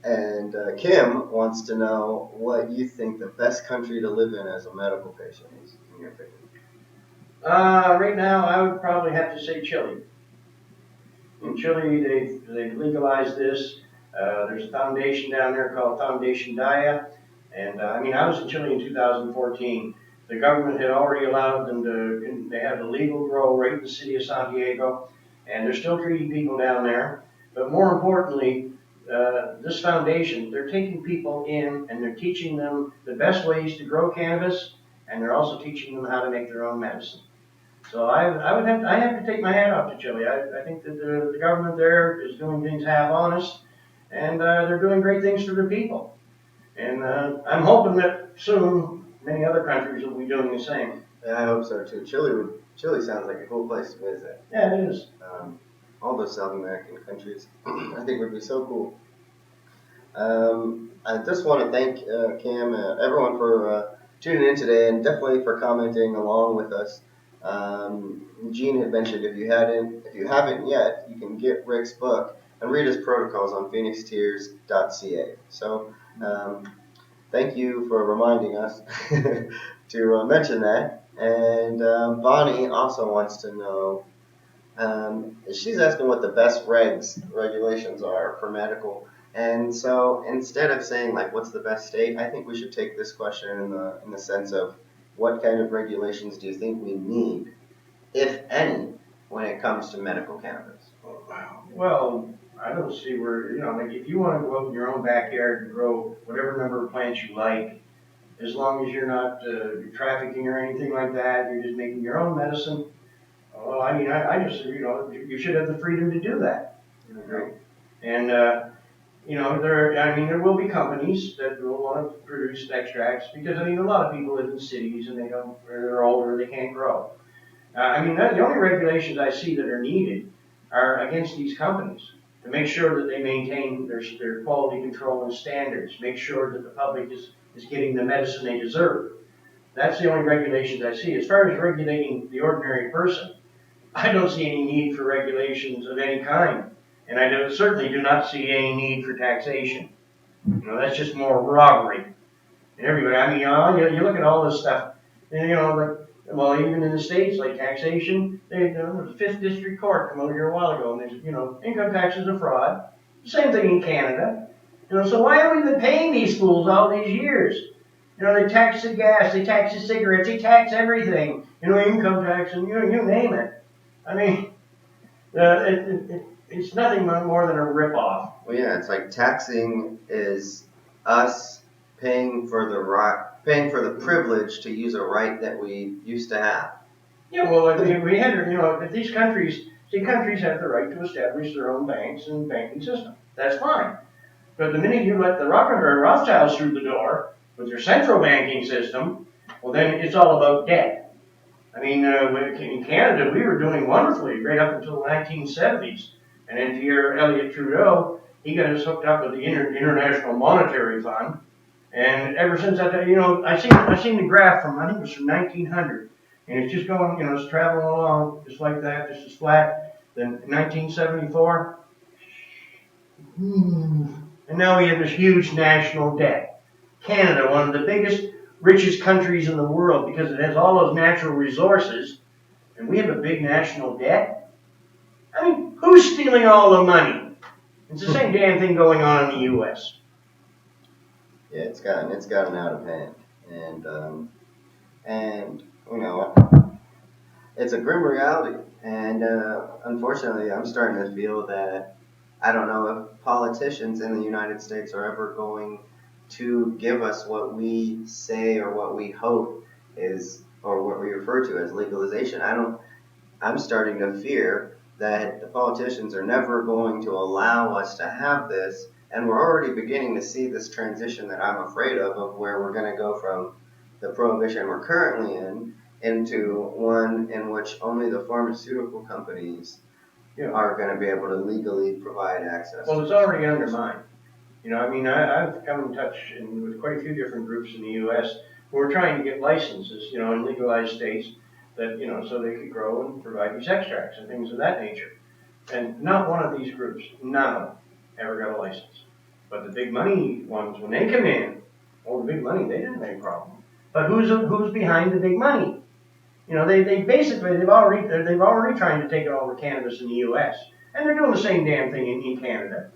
And Kim wants to know what you think the best country to live in as a medical patient is, in your opinion. Right now, I would probably have to say Chile. In Chile, they've legalized this. There's a foundation down there called Foundation Daya. And I was in Chile in 2014. The government had already allowed them they have the legal grow right in the city of Santiago. And they're still treating people down there. But more importantly, this foundation, they're taking people in and they're teaching them the best ways to grow cannabis. And they're also teaching them how to make their own medicine. So I have to take my hat off to Chile. I think that the government there is doing things half honest, and they're doing great things for their people. And I'm hoping that soon many other countries will be doing the same. Yeah, I hope so too. Chile sounds like a cool place to visit. Yeah, it is. All those South American countries, I think would be so cool. I just want to thank Cam, everyone for tuning in today, and definitely for commenting along with us. Gene had mentioned if you haven't yet, you can get Rick's book and read his protocols on phoenixtears.ca. So thank you for reminding us to mention that. And Bonnie also wants to know, she's asking what the best regulations are for medical. And so instead of saying like what's the best state, I think we should take this question in the sense of what kind of regulations do you think we need, if any, when it comes to medical cannabis? Well, I don't see where, like if you want to go out in your own backyard and grow whatever number of plants you like, as long as you're not trafficking or anything like that, you're just making your own medicine. Well, I just, you should have the freedom to do that. And, there will be companies that will want to produce extracts because, a lot of people live in cities and they're older, they can't grow. The only regulations I see that are needed are against these companies to make sure that they maintain their quality control and standards, make sure that the public is getting the medicine they deserve. That's the only regulations I see. As far as regulating the ordinary person, I don't see any need for regulations of any kind. And I certainly do not see any need for taxation. That's just more robbery. And everybody, you look at all this stuff, and even in the States, like taxation, there was the 5th District Court come over here a while ago, and there's, income taxes are fraud. Same thing in Canada. So why are we even paying these fools all these years? They tax the gas, they tax the cigarettes, they tax everything. Income tax, and you name it. It's nothing more than a ripoff. Well, yeah, it's like taxing is us paying for the privilege to use a right that we used to have. Yeah, well, we had, if these countries have the right to establish their own banks and banking system. That's fine. But the minute you let the Rothschilds through the door with their central banking system, well, then it's all about debt. In Canada, we were doing wonderfully right up until the 1970s. And then to your Elliott Trudeau, he got us hooked up with the International Monetary Fund. And ever since that, I seen the graph from, I think it was from 1900. And it's just going, it's traveling along just like that, just as flat. Then 1974, and now we have this huge national debt. Canada, one of the biggest, richest countries in the world because it has all those natural resources, and we have a big national debt. I mean, who's stealing all the money? It's the same damn thing going on in the U.S. Yeah, it's gotten out of hand, and it's a grim reality. And unfortunately, I'm starting to feel that I don't know if politicians in the United States are ever going to give us what we say or what we hope is, or what we refer to as legalization. I'm starting to fear that the politicians are never going to allow us to have this, and we're already beginning to see this transition that I'm afraid of where we're going to go from the prohibition we're currently in into one in which only the pharmaceutical companies are going to be able to legally provide access. Well, it's already undermined. I've come in touch with quite a few different groups in the U.S. who are trying to get licenses, in legalized states that, so they could grow and provide these extracts and things of that nature. And not one of these groups, none of them, ever got a license. But the big money ones, when they come in, the big money, they didn't make a problem. But who's behind the big money? They basically, they've already trying to take over cannabis in the U.S. And they're doing the same damn thing in Canada.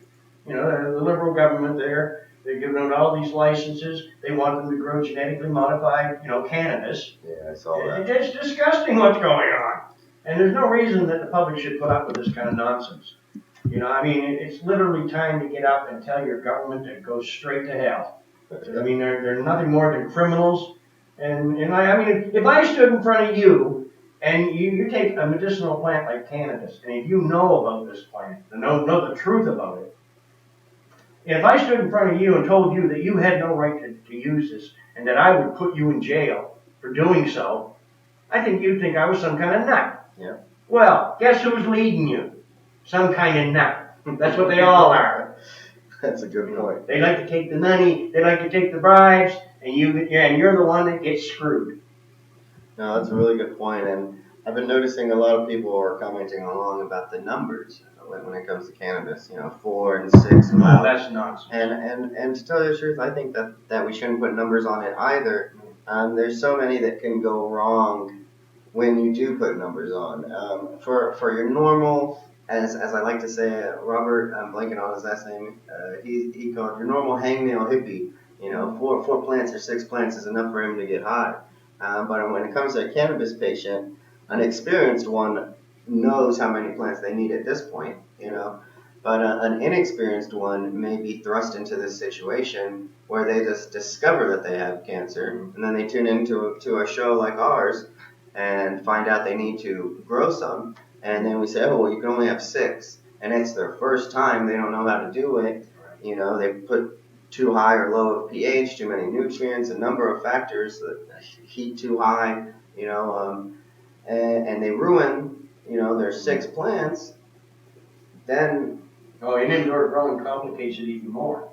The liberal government there, they're giving out all these licenses. They want them to grow genetically modified, cannabis. Yeah, I saw that. It's disgusting what's going on. And there's no reason that the public should put up with this kind of nonsense. It's literally time to get up and tell your government to go straight to hell. They're nothing more than criminals. And if I stood in front of you and you take a medicinal plant like cannabis, and if you know about this plant, and know the truth about it, if I stood in front of you and told you that you had no right to use this and that I would put you in jail for doing so, I think you'd think I was some kind of nut. Yeah. Well, guess who's leading you? Some kind of nut. That's what they all are. That's a good point. They like to take the money, they like to take the bribes, and you're the one that gets screwed. No, that's a really good point, and I've been noticing a lot of people are commenting along about the numbers when it comes to cannabis. 4 and 6. Wow, that's nonsense. And to tell you the truth, I think that we shouldn't put numbers on it either. There's so many that can go wrong when you do put numbers on. For your normal, as I like to say, Robert, I'm blanking on his last name. He called your normal hangnail hippie. 4 plants or 6 plants is enough for him to get high. But when it comes to a cannabis patient, an experienced one knows how many plants they need at this point, But an inexperienced one may be thrust into this situation where they just discover that they have cancer, and then they tune into a show like ours and find out they need to grow some, and then we say, oh, well, you can only have 6, and it's their first time, they don't know how to do it, they put too high or low of pH, too many nutrients, a number of factors, heat too high, and they ruin, their 6 plants, then... Oh, and indoor growing complicates it even more.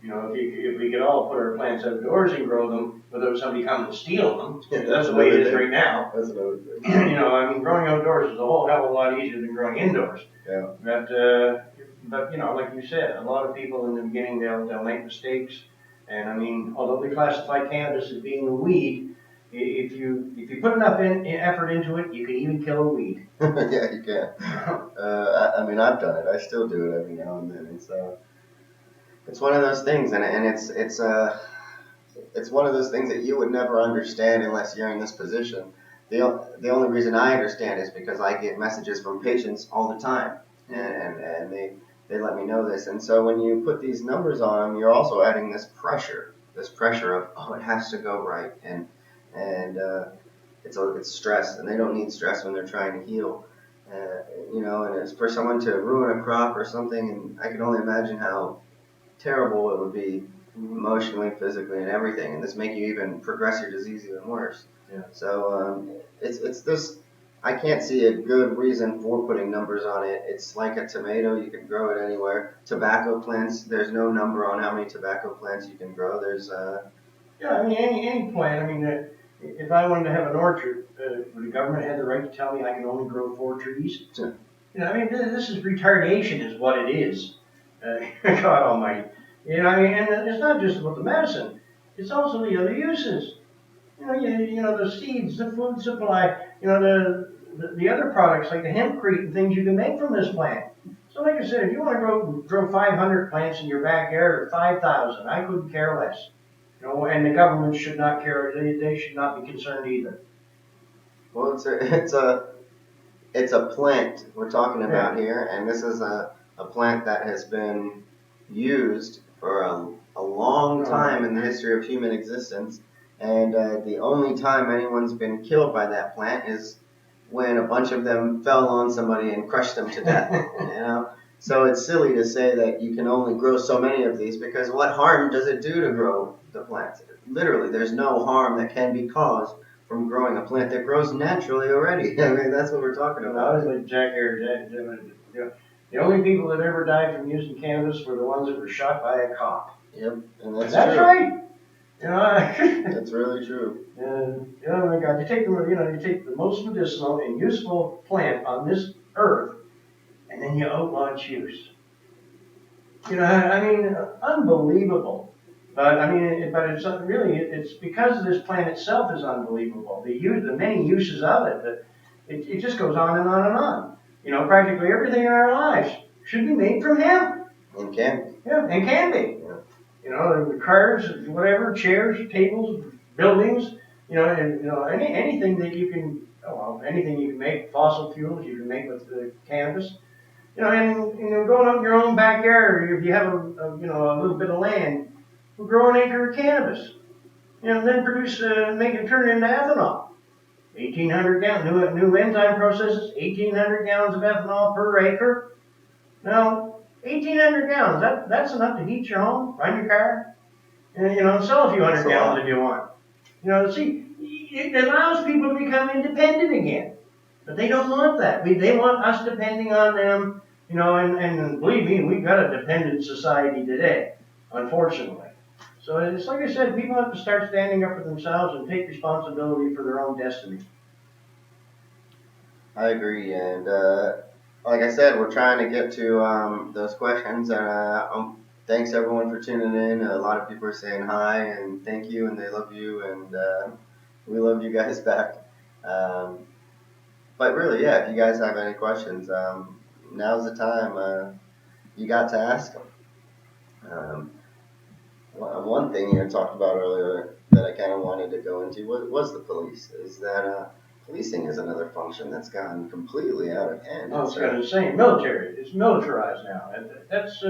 If we could all put our plants outdoors and grow them without somebody coming to steal them, that's the way it is right now. That's another thing. Growing outdoors is a whole hell of a lot easier than growing indoors. Yeah. But like you said, a lot of people in the beginning, they'll make mistakes. And although we classify cannabis as being a weed, if you put enough effort into it, you can even kill a weed. Yeah, you can. I've done it. I still do it every now and then. It's one of those things, and it's one of those things that you would never understand unless you're in this position. The only reason I understand is because I get messages from patients all the time, and they let me know this. And so when you put these numbers on them, you're also adding this pressure of, it has to go right, and it's stress, and they don't need stress when they're trying to heal. And it's for someone to ruin a crop or something, and I can only imagine how terrible it would be emotionally, physically, and everything, and this make you even progress your disease even worse. Yeah. So it's this. I can't see a good reason for putting numbers on it. It's like a tomato, you can grow it anywhere. Tobacco plants, there's no number on how many tobacco plants you can grow. There's Yeah, I mean, any plant. I mean, if I wanted to have an orchard, would the government have the right to tell me I can only grow 4 trees? Sure. You know, I mean, this is retardation, is what it is. God Almighty. You know, I mean, and it's not just about the medicine; it's also the other uses. You know, the seeds, the food supply. You know, the other products like the hempcrete and things you can make from this plant. So, like I said, if you want to grow 500 plants in your backyard or 5,000, I couldn't care less. You know, and the government should not care. They should not be concerned either. well, it's a plant we're talking about here, and this is a plant that has been used for a long time in the history of human existence. And the only time anyone's been killed by that plant is when a bunch of them fell on somebody and crushed them to death. You know, so it's silly to say that you can only grow so many of these, because what harm does it do to grow the plants? Literally, there's no harm that can be caused from growing a plant that grows naturally already. I mean, that's what we're talking I about. was like Jack here. The only people that ever died from using cannabis were the ones that were shot by a cop. Yep, and that's true. Right. You know, that's really true. You know, my God, you take the most medicinal and useful plant on this earth, and then you outlaw its use. You know, I mean, unbelievable. But I mean, but it's really, it's because this plant itself is unbelievable. The many uses of it, that it just goes on and on and on. You know, practically everything in our lives should be made from hemp. And can. Yeah, and can be. Yeah. You know, the cars, whatever, chairs, tables, buildings. You know, and anything that you can. Anything you can make, fossil fuels you can make with the cannabis. You know, and going up in your own backyard, if you have a little bit of land, we'll grow an acre of cannabis. You know, then make it turn into ethanol. 1,800 gallons, new enzyme processes, 1,800 gallons of ethanol per acre. Now, 1,800 gallons, that's enough to heat your home, run your car, and sell a few hundred gallons if you want. You know, see, it allows people to become independent again. But they don't want that. They want us depending on them, and believe me, we've got a dependent society today, unfortunately. So it's like I said, people have to start standing up for themselves and take responsibility for their own destiny. I agree, and like I said, we're trying to get to those questions, and thanks everyone for tuning in. A lot of people are saying hi and thank you, and they love you, and we love you guys back. But really, yeah, if you guys have any questions, now's the time. You got to ask them. One thing you talked about earlier that I kind of wanted to go into was the police. Is that policing is another function that's gotten completely out of hand. Oh, it's got insane. Military. It's militarized now. That's,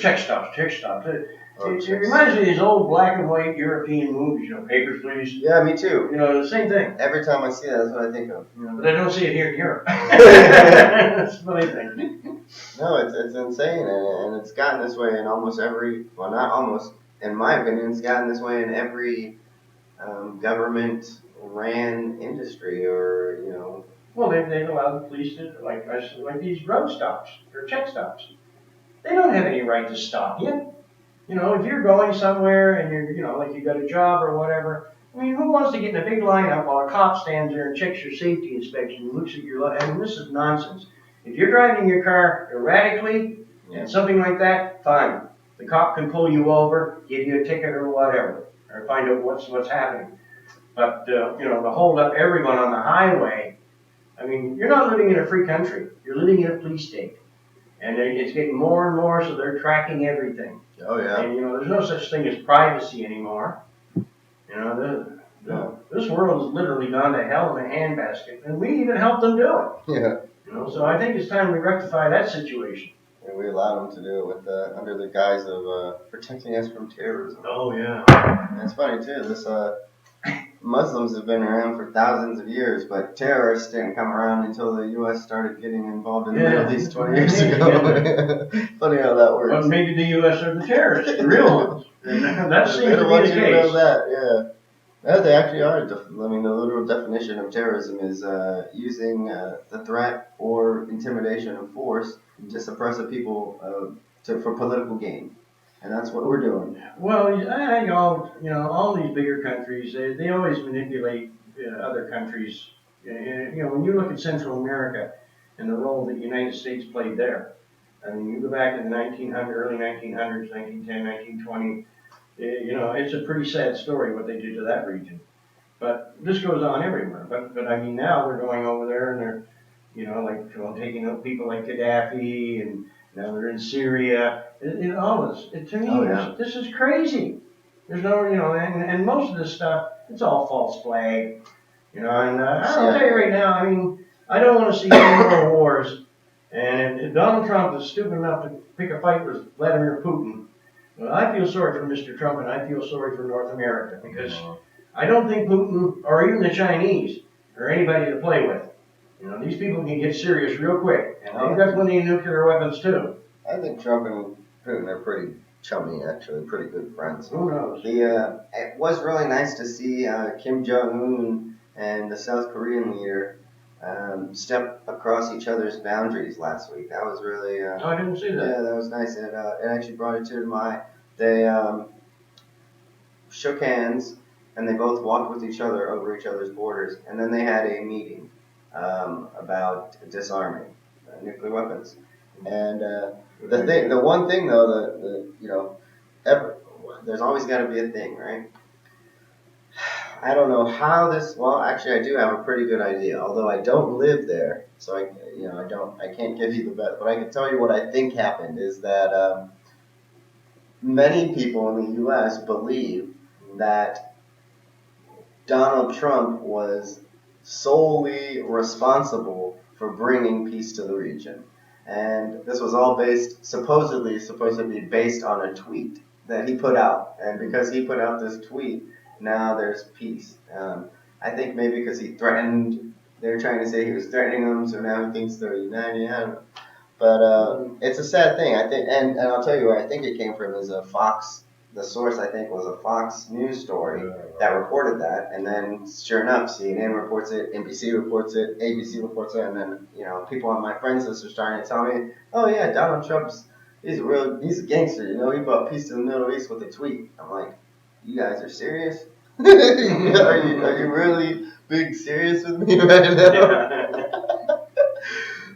check stops. It reminds me of these old black and white European movies, papers, please. Yeah, me too. The same thing. Every time I see that, that's what I think of. But I don't see it here in Europe. That's the funny thing. No, it's insane, and it's gotten this way in almost every, well, not almost, in my opinion, it's gotten this way in every government-ran industry, or, Well, they've allowed the police to, like these road stops, or check stops. They don't have any right to stop you. If you're going somewhere and you're, like you got a job or whatever, I mean, who wants to get in a big lineup while a cop stands there and checks your safety inspection and looks at your life? I mean, this is nonsense. If you're driving your car erratically and something like that, fine. The cop can pull you over, give you a ticket or whatever, or find out what's happening. But, to hold up everyone on the highway, I mean, you're not living in a free country. You're living in a police state. And it's getting more and more, so they're tracking everything. Oh, yeah. And, there's no such thing as privacy anymore. This world has literally gone to hell in a handbasket, and we even helped them do it. Yeah. So I think it's time we rectify that situation. And we allowed them to do it with under the guise of protecting us from terrorism. Oh, yeah. And it's funny, too. This Muslims have been around for thousands of years, but terrorists didn't come around until the U.S. started getting involved in the Middle East 20 years ago. Funny how that works. Well, maybe the U.S. are the terrorists, the real ones. That seems to be the case. Know that, yeah. Yeah, they actually are. I mean, the literal definition of terrorism is using the threat or intimidation of force to suppress a people for political gain, and that's what we're doing. Well, I think all these bigger countries, they always manipulate other countries. When you look at Central America and the role that the United States played there, I mean, you go back to the early 1900s, 1910, 1920. It's a pretty sad story what they did to that region. But this goes on everywhere. But I mean, now they're going over there and they're, taking out people like Gaddafi, and now they're in Syria. All this. To me, this is crazy. There's no, and most of this stuff, it's all false flag. And I'll tell you right now, I mean, I don't want to see any more wars. And if Donald Trump is stupid enough to pick a fight with Vladimir Putin, well, I feel sorry for Mr. Trump, and I feel sorry for North America, because I don't think Putin or even the Chinese are anybody to play with. These people can get serious real quick, and they've got plenty of nuclear weapons too. I think Trump and Putin are pretty chummy, actually, pretty good friends. Who knows? It was really nice to see Kim Jong-un and the South Korean leader step across each other's boundaries last week. That was really. I didn't see that. Yeah, that was nice. It actually brought a tear to my eye. They shook hands, and they both walked with each other over each other's borders, and then they had a meeting about disarming nuclear weapons. And the one thing though, there's always got to be a thing, right? I don't know how this. Well, actually, I do have a pretty good idea. Although I don't live there, so I can't give you the best. But I can tell you what I think happened is that many people in the U.S. believe that Donald Trump was solely responsible for bringing peace to the region. And this was all supposedly supposed to be based on a tweet that he put out. And because he put out this tweet, now there's peace. I think maybe because he threatened, they're trying to say he was threatening them, so now he thinks they're united. I don't know. But it's a sad thing. I think, and I'll tell you where I think it came from is a Fox. The source, I think, was a Fox News story that reported that, and then sure enough, CNN reports it, NBC reports it, ABC reports it, and then people on my friends list are starting to tell me, oh yeah, Donald Trump's he's a gangster, he brought peace to the Middle East with a tweet. I'm like, you guys are serious? are you really being serious with me right now?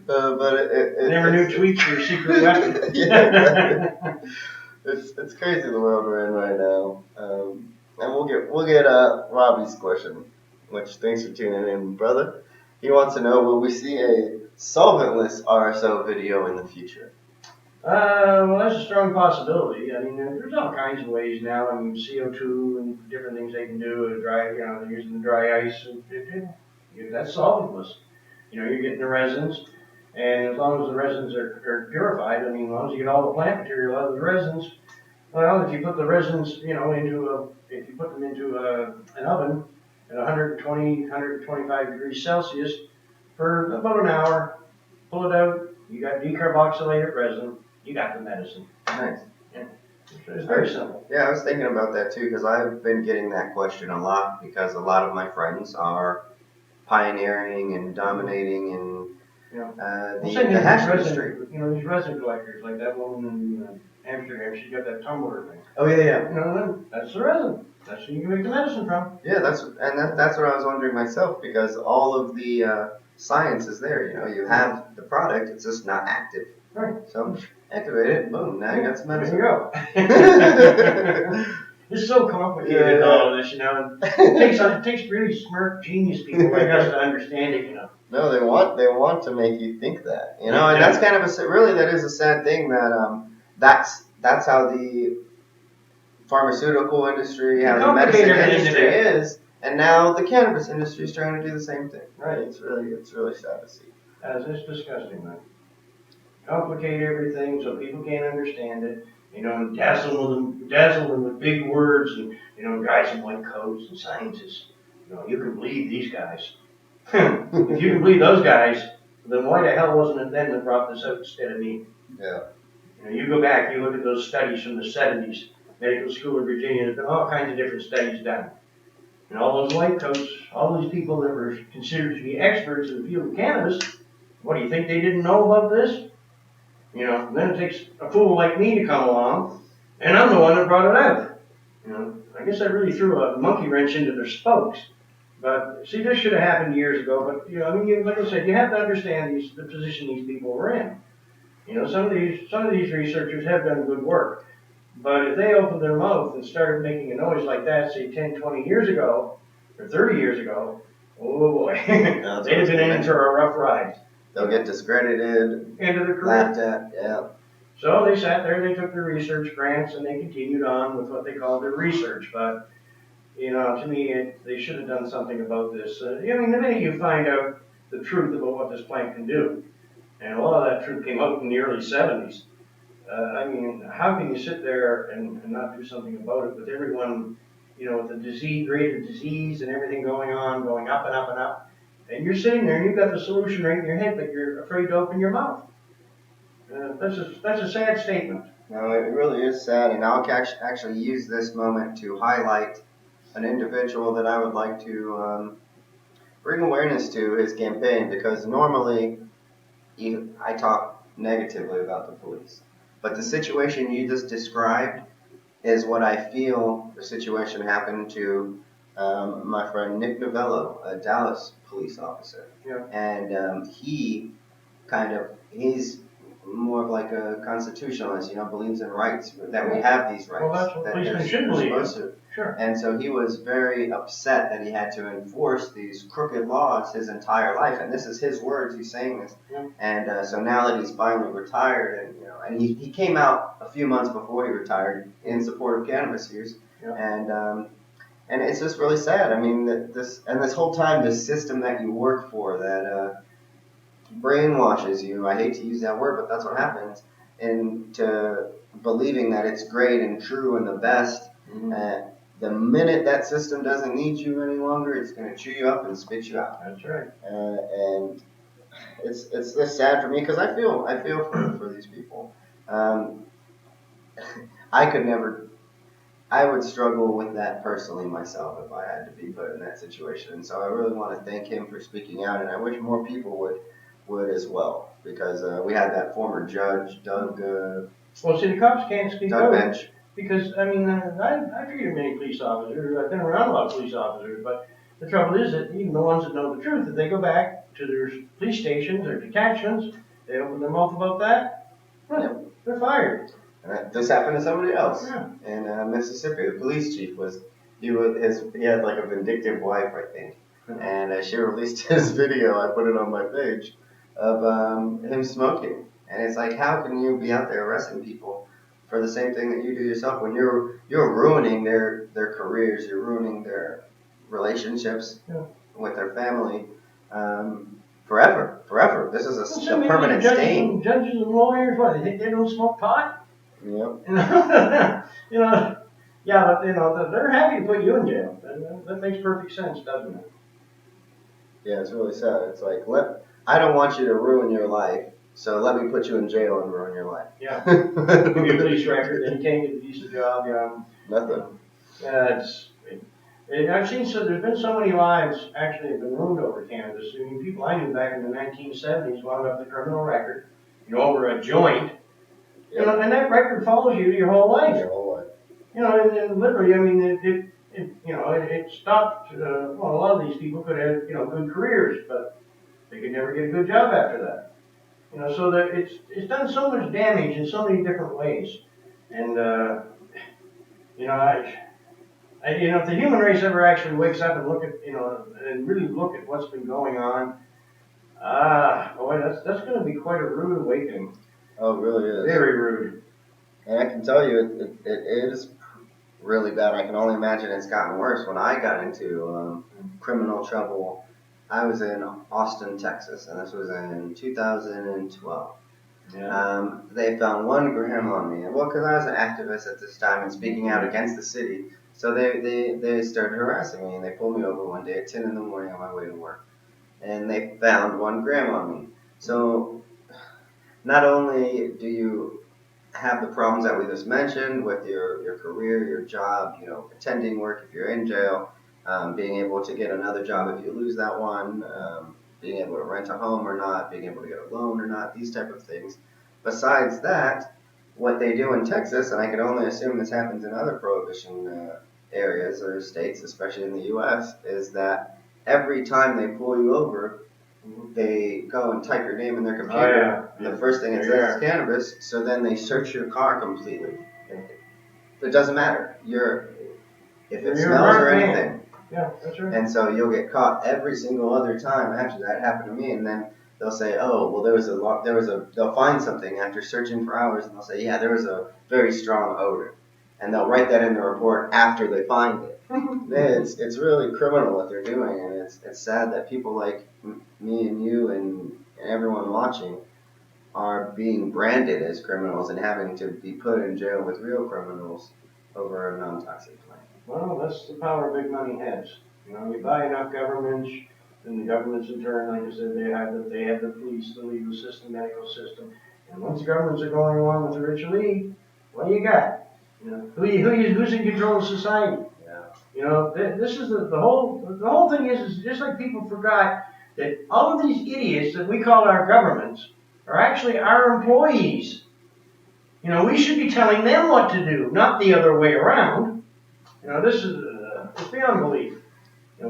But it never knew tweets were a secret weapon. Yeah, exactly. It's crazy the world we're in right now. And we'll get Robbie's question, which thanks for tuning in, brother. He wants to know, will we see a solventless RSO video in the future? Well, that's a strong possibility. I mean, there's all kinds of ways now. I mean, CO2 and different things they can do. They're using the dry ice, and that's solventless. You're getting the resins, and as long as the resins are purified, I mean, as long as you get all the plant material out of the resins, well, if you put the resins, if you put them into an oven at 120, 125 degrees Celsius for about an hour, pull it out, you got decarboxylated resin, you got the medicine. Nice. Yeah. It's very simple. Yeah, I was thinking about that too, because I've been getting that question a lot, because a lot of my friends are pioneering and dominating in the hash industry. These resin collectors, like that woman in Amsterdam, she's got that tumbler thing. Oh yeah. That's the resin. That's where you can make the medicine from. Yeah, that's what I was wondering myself, because all of the science is there. You have the product, it's just not active. Right. So activate it, boom, now you got some medicine. There you go. It's so complicated, all of this, And it takes really smart, genius people like us to understand it, No, they want to make you think that, and that's kind of that is a sad thing that that's how the pharmaceutical industry, how the medicine industry is, and now the cannabis industry is trying to do the same thing. Right. It's really sad to see. It's disgusting, man. Complicate everything so people can't understand it. And dazzle them with big words, and guys in white coats and scientists. You can believe these guys. If you can believe those guys, then why the hell wasn't it them that brought this out instead of me? Yeah. You go back, you look at those studies from the 70s, Medical School of Virginia. There's been all kinds of different studies done. And all those white coats, all these people that were considered to be experts in the field of cannabis, what do you think they didn't know about this? Then it takes a fool like me to come along, and I'm the one that brought it out. I guess I really threw a monkey wrench into their spokes. But see, this should have happened years ago. But like I said, you have to understand the position these people were in. Some of these researchers have done good work. But if they opened their mouth and started making a noise like that, say 10, 20 years ago, or 30 years ago, oh boy, they'd have been in for a rough ride. They'll get discredited, end of their career. Laughed at, yeah. So they sat there, they took their research grants, and they continued on with what they called their research. But, to me, they should have done something about this. The minute you find out the truth about what this plant can do, and a lot of that truth came out in the early 70s, how can you sit there and not do something about it with everyone, with the disease, rate of disease and everything going up and up and up, and you're sitting there and you've got the solution right in your head, but you're afraid to open your mouth. That's a sad statement. No, it really is sad, and I'll actually use this moment to highlight an individual that I would like to bring awareness to his campaign, because normally I talk negatively about the police. But the situation you just described is what I feel the situation happened to my friend Nick Novello, a Dallas police officer. Yeah. And he's more of like a constitutionalist, believes in rights, that we have these rights. Well, that's what policemen should believe in. Sure. And so he was very upset that he had to enforce these crooked laws his entire life. And this is his words, he's saying this. Yeah. And so now that he's finally retired, and he came out a few months before he retired in support of cannabis use. Yeah. And it's just really sad. This whole time, the system that you work for that brainwashes you, I hate to use that word, but that's what happens, into believing that it's great and true and the best. Mm-hmm. The minute that system doesn't need you any longer, it's going to chew you up and spit you out. That's right. And it's this sad for me, because I feel for these people. I would struggle with that personally myself if I had to be put in that situation. And so I really want to thank him for speaking out, and I wish more people would as well, because we had that former judge, Doug. Well, see, the cops can't speak Doug out. Bench. Because, I've treated many police officers, I've been around a lot of police officers, but the trouble is that even the ones that know the truth, if they go back to their police stations or detachments, they open their mouth about that, well, they're fired. This happened to somebody else. Yeah. In Mississippi. The police chief he had like a vindictive wife, I think, and she released his video. I put it on my page of him smoking, and it's like, how can you be out there arresting people for the same thing that you do yourself, when you're ruining their careers, you're ruining their relationships with their family forever. This is a permanent stain. Judges and lawyers, what, they think they don't smoke pot? Yep. Yeah, but they're happy to put you in jail. That makes perfect sense, doesn't it? Yeah, it's really sad. It's like, I don't want you to ruin your life, so let me put you in jail and ruin your life. Yeah. Give you a police record, then you can't get a decent job. Nothing. I've seen there's been so many lives actually have been ruined over cannabis. People I knew back in the 1970s wound up the criminal record, over a joint. Yep. And that record follows you your whole life. Your whole life. And literally, it stopped. A lot of these people could have, good careers, but they could never get a good job after that. So that it's done so much damage in so many different ways. And if the human race ever actually wakes up and look at, and really look at what's been going on, that's going to be quite a rude awakening. Oh, it really is. Very rude. And I can tell you, it is really bad. I can only imagine it's gotten worse. When I got into criminal trouble, I was in Austin, Texas, and this was in 2012. Yeah. They found 1 gram on me. Well, because I was an activist at this time and speaking out against the city, so they started harassing me, and they pulled me over one day at 10 in the morning on my way to work, and they found 1 gram on me. So not only do you have the problems that we just mentioned with your career, your job, attending work if you're in jail, being able to get another job if you lose that one, being able to rent a home or not, being able to get a loan or not, these type of things. Besides that, what they do in Texas, and I can only assume this happens in other prohibition areas or states, especially in the U.S., is that every time they pull you over, they go and type your name in their computer. And the first thing it says is cannabis, so then they search your car completely. It doesn't matter. If it smells or anything. Yeah, that's right. And so you'll get caught every single other time after that happened to me, and then they'll say, oh, well, they'll find something after searching for hours, and they'll say, yeah, there was a very strong odor. And they'll write that in the report after they find it. It's really criminal what they're doing, and it's sad that people like me and you and everyone watching are being branded as criminals and having to be put in jail with real criminals over a non-toxic plant. Well, that's the power big money has. You buy enough governments, and the governments in turn, like I said, they have the police, the legal system, medical system. And once the governments are going along with the rich elite, what do you got? Who's in control of society? Yeah. This is the whole thing is just like people forgot that all of these idiots that we call our governments are actually our employees. We should be telling them what to do, not the other way around. This is it's beyond belief.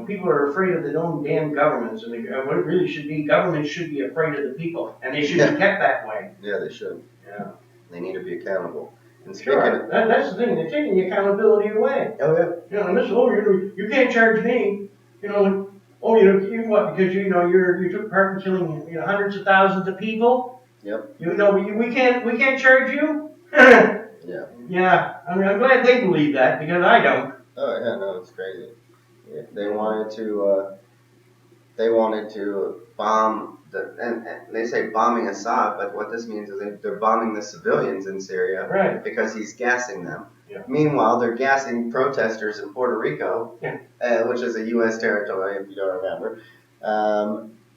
People are afraid of their own damn governments, and what it really should be, governments should be afraid of the people, and they should be kept that way. Yeah, they should. Yeah. They need to be accountable. And sure, that's the thing. They're taking the accountability away. Oh yeah. And this, you can't charge me. You what? Because you took part in killing hundreds of thousands of people. Yep. We can't charge you. Yeah. Yeah. I'm glad they believe that because I don't. Oh yeah, no, it's crazy. Yeah, they wanted to bomb and they say bombing Assad, but what this means is they're bombing the civilians in Syria, right? Because he's gassing them. Yeah. Meanwhile, they're gassing protesters in Puerto Rico, which is a U.S. territory, if you don't remember.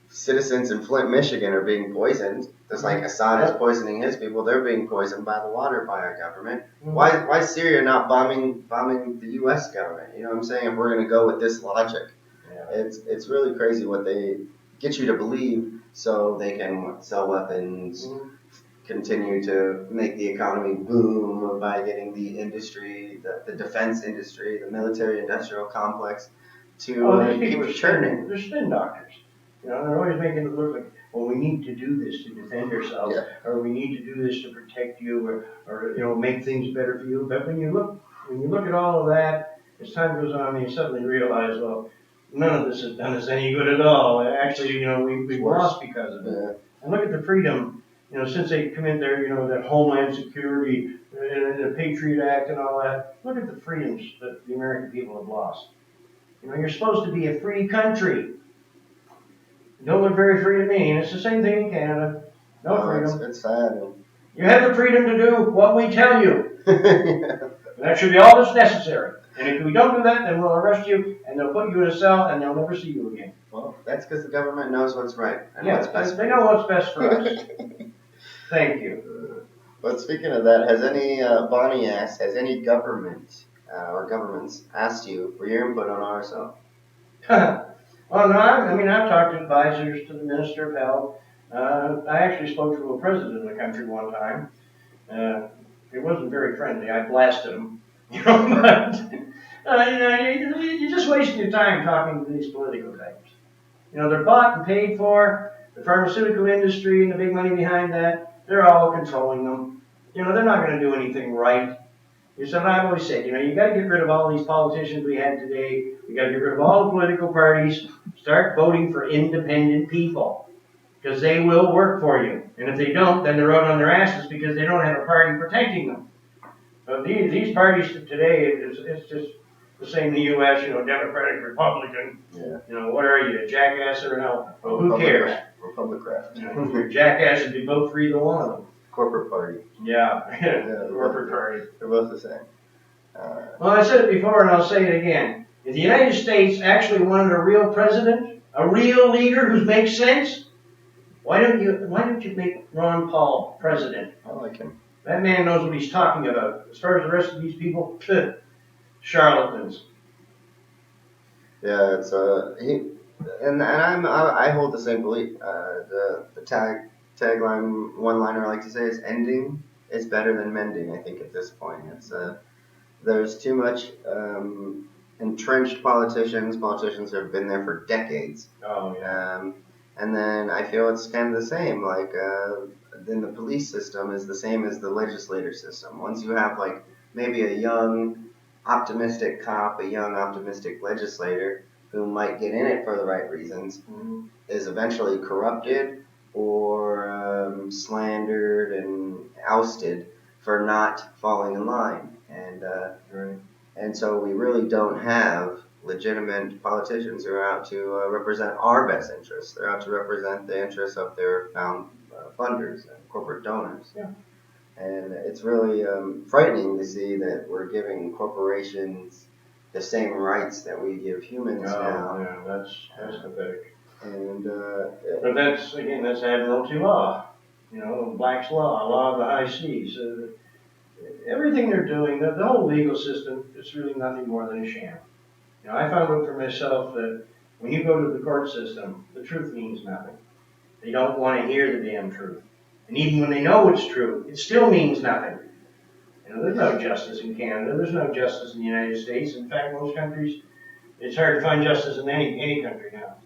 Citizens in Flint, Michigan are being poisoned. Just like Assad is poisoning his people, they're being poisoned by the water by our government. Mm-hmm. Why is Syria not bombing the U.S. government? You know what I'm saying? If we're going to go with this logic. Yeah. It's really crazy what they get you to believe so they can sell weapons, continue to make the economy boom by getting the industry, the defense industry, the military-industrial complex to keep churning. They're spin doctors. They're always making it look like, well, we need to do this to defend ourselves, or we need to do this to protect you, or make things better for you. But when you look at all of that, as time goes on, you suddenly realize, well, none of this has done us any good at all. Actually, we've lost because of it. Yeah. And look at the freedom, since they come in there, that Homeland Security and the Patriot Act and all that. Look at the freedoms that the American people have lost. You're supposed to be a free country. Don't look very free to me, and it's the same thing in Canada. No freedom. It's sad. You have the freedom to do what we tell you. That should be all that's necessary. And if we don't do that, then we'll arrest you, and they'll put you in a cell, and they'll never see you again. Well, that's because the government knows what's right. And what's best they know what's best for us. Thank you. But speaking of that, Bonnie asked, has any government or governments asked you for your input on RSO? Well, no, I've talked to advisors to the Minister of Health. I actually spoke to a president of the country one time. It wasn't very friendly. I blasted him. But you're just wasting your time talking to these political types. They're bought and paid for. The pharmaceutical industry and the big money behind that, they're all controlling them. They're not going to do anything right. So I've always said, you got to get rid of all these politicians we had today. We got to get rid of all the political parties. Start voting for independent people, because they will work for you. And if they don't, then they're out on their asses because they don't have a party protecting them. So these parties today, it's just the same in the U.S. Democratic, Republican. Yeah. What are you, a jackass or an elf? Well, who cares? Republican. If you're a jackass, you'd vote for either one of them. Corporate party. Yeah, corporate party. They're both the same. Well, I said it before, and I'll say it again. If the United States actually wanted a real president, a real leader who makes sense, why don't you make Ron Paul president? I like him. That man knows what he's talking about. As far as the rest of these people, charlatans. Yeah, it's I hold the same belief. The tagline one liner I like to say is ending is better than mending. I think at this point, it's there's too much entrenched politicians. Politicians have been there for decades. Oh yeah. And then I feel it's kind of the same. Like then the police system is the same as the legislator system. Once you have like maybe a young optimistic cop, a young optimistic legislator who might get in it for the right reasons, Mm-hmm. is eventually corrupted or slandered and ousted for not falling in line. Right. And so we really don't have legitimate politicians who are out to represent our best interests. They're out to represent the interests of their funders and corporate donors. Yeah. And it's really frightening to see that we're giving corporations the same rights that we give humans now. Yeah, that's pathetic. And But that's admiralty law. You know, Black's law of the high seas. Everything they're doing, the whole legal system, is really nothing more than a sham. You know, I found out for myself that when you go to the court system, the truth means nothing. They don't want to hear the damn truth. And even when they know it's true, it still means nothing. You know, there's no justice in Canada. There's no justice in the United States. In fact, most countries, it's hard to find justice in any country now.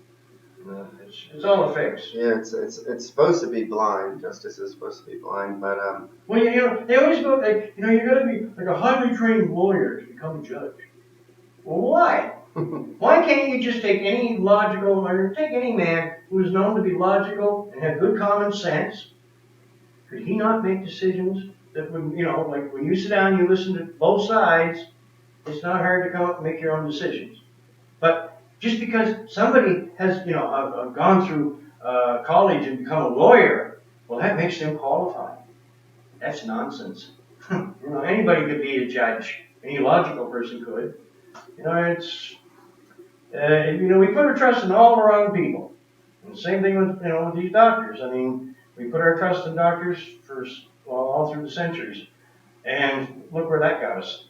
It's all a fix. yeah, it's supposed to be blind. Justice is supposed to be blind, but Well, you know, they always go. You know, you got to be like a highly trained lawyer to become a judge. Well, why? Why can't you just take any logical, or take any man who is known to be logical and have good common sense? Could he not make decisions that would, you know, like when you sit down and you listen to both sides, it's not hard to come up and make your own decisions. But just because somebody has, you know, gone through college and become a lawyer, well, that makes them qualified. That's nonsense. You know, anybody could be a judge. Any logical person could. You know, you know, we put our trust in all the wrong people. And the same thing with, you know, with these doctors. I mean, we put our trust in doctors all through the centuries. And look where that got us.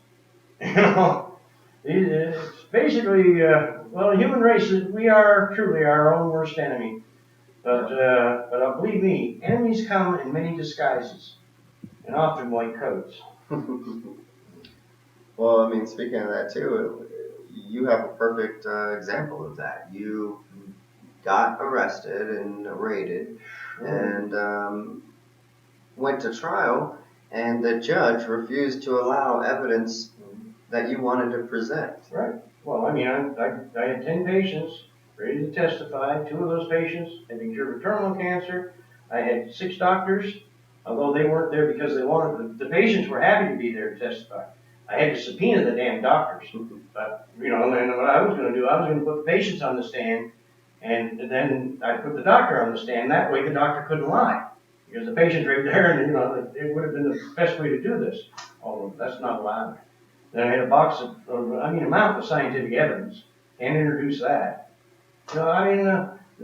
You know, it's basically, well, the human race, we are truly our own worst enemy. But believe me, enemies come in many disguises, and often white coats. well, I mean, speaking of that too, you have a perfect example of that. You got arrested and raided, and went to trial, and the judge refused to allow evidence that you wanted to present. Right. Well, I mean, I had 10 patients ready to testify. 2 of those patients had been cured of terminal cancer. I had 6 doctors, although they weren't there because they wanted the patients were happy to be there to testify. I had to subpoena the damn doctors. But, you know, and what I was going to do, I was going to put the patients on the stand, and then I'd put the doctor on the stand. That way the doctor couldn't lie. Because the patient's right there, and, you know, it would have been the best way to do this. Although that's not allowed. Then I had a box of, a mountain of scientific evidence. Can't introduce that. So, I mean,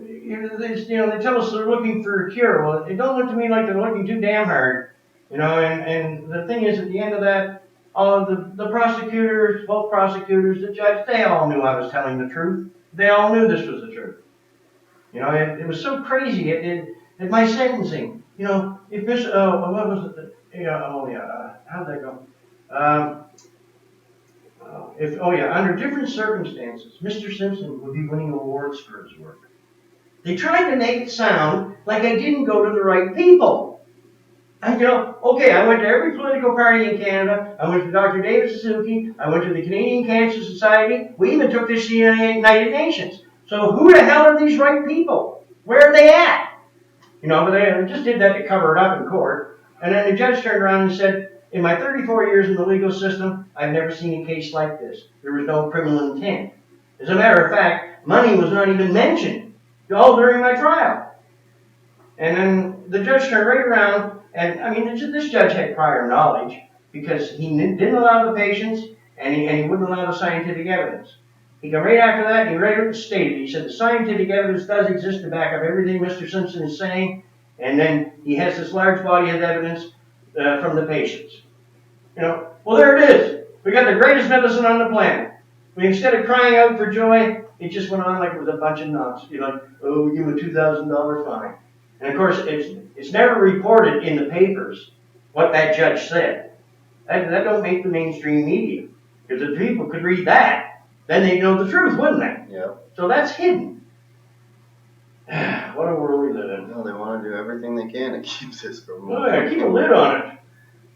you know, they tell us they're looking for a cure. Well, it don't look to me like they're looking too damn hard. You know, and the thing is, at the end of that, all the prosecutors, both prosecutors, the judge, they all knew I was telling the truth. They all knew this was the truth. You know, it was so crazy. At my sentencing, you know, if Mr. What was it? How'd that go? Under different circumstances, Mr. Simpson would be winning awards for his work. They tried to make it sound like I didn't go to the right people. I went to every political party in Canada. I went to Dr. David Suzuki. I went to the Canadian Cancer Society. We even took this to the United Nations. So who the hell are these right people? Where are they at? You know, but they just did that to cover it up in court. And then the judge turned around and said, in my 34 years in the legal system, I've never seen a case like this. There was no criminal intent. As a matter of fact, money was not even mentioned all during my trial. And then the judge turned right around, and I mean, this judge had prior knowledge because he didn't allow the patients, and he wouldn't allow the scientific evidence. He came right after that, and he right stated, he said, the scientific evidence does exist to back up everything Mr. Simpson is saying, and then he has this large body of evidence from the patients. You know, well, there it is. We got the greatest medicine on the planet. But instead of crying out for joy, it just went on like it was a bunch of knots. You're like, oh, we give him a $2,000 fine. And of course, it's never reported in the papers what that judge said. That don't make the mainstream media. Because if people could read that, then they'd know the truth, wouldn't they? Yeah. So that's hidden. What a world we live in. No, they want to do everything they can to keep this from. Oh, yeah, keep a lid on it.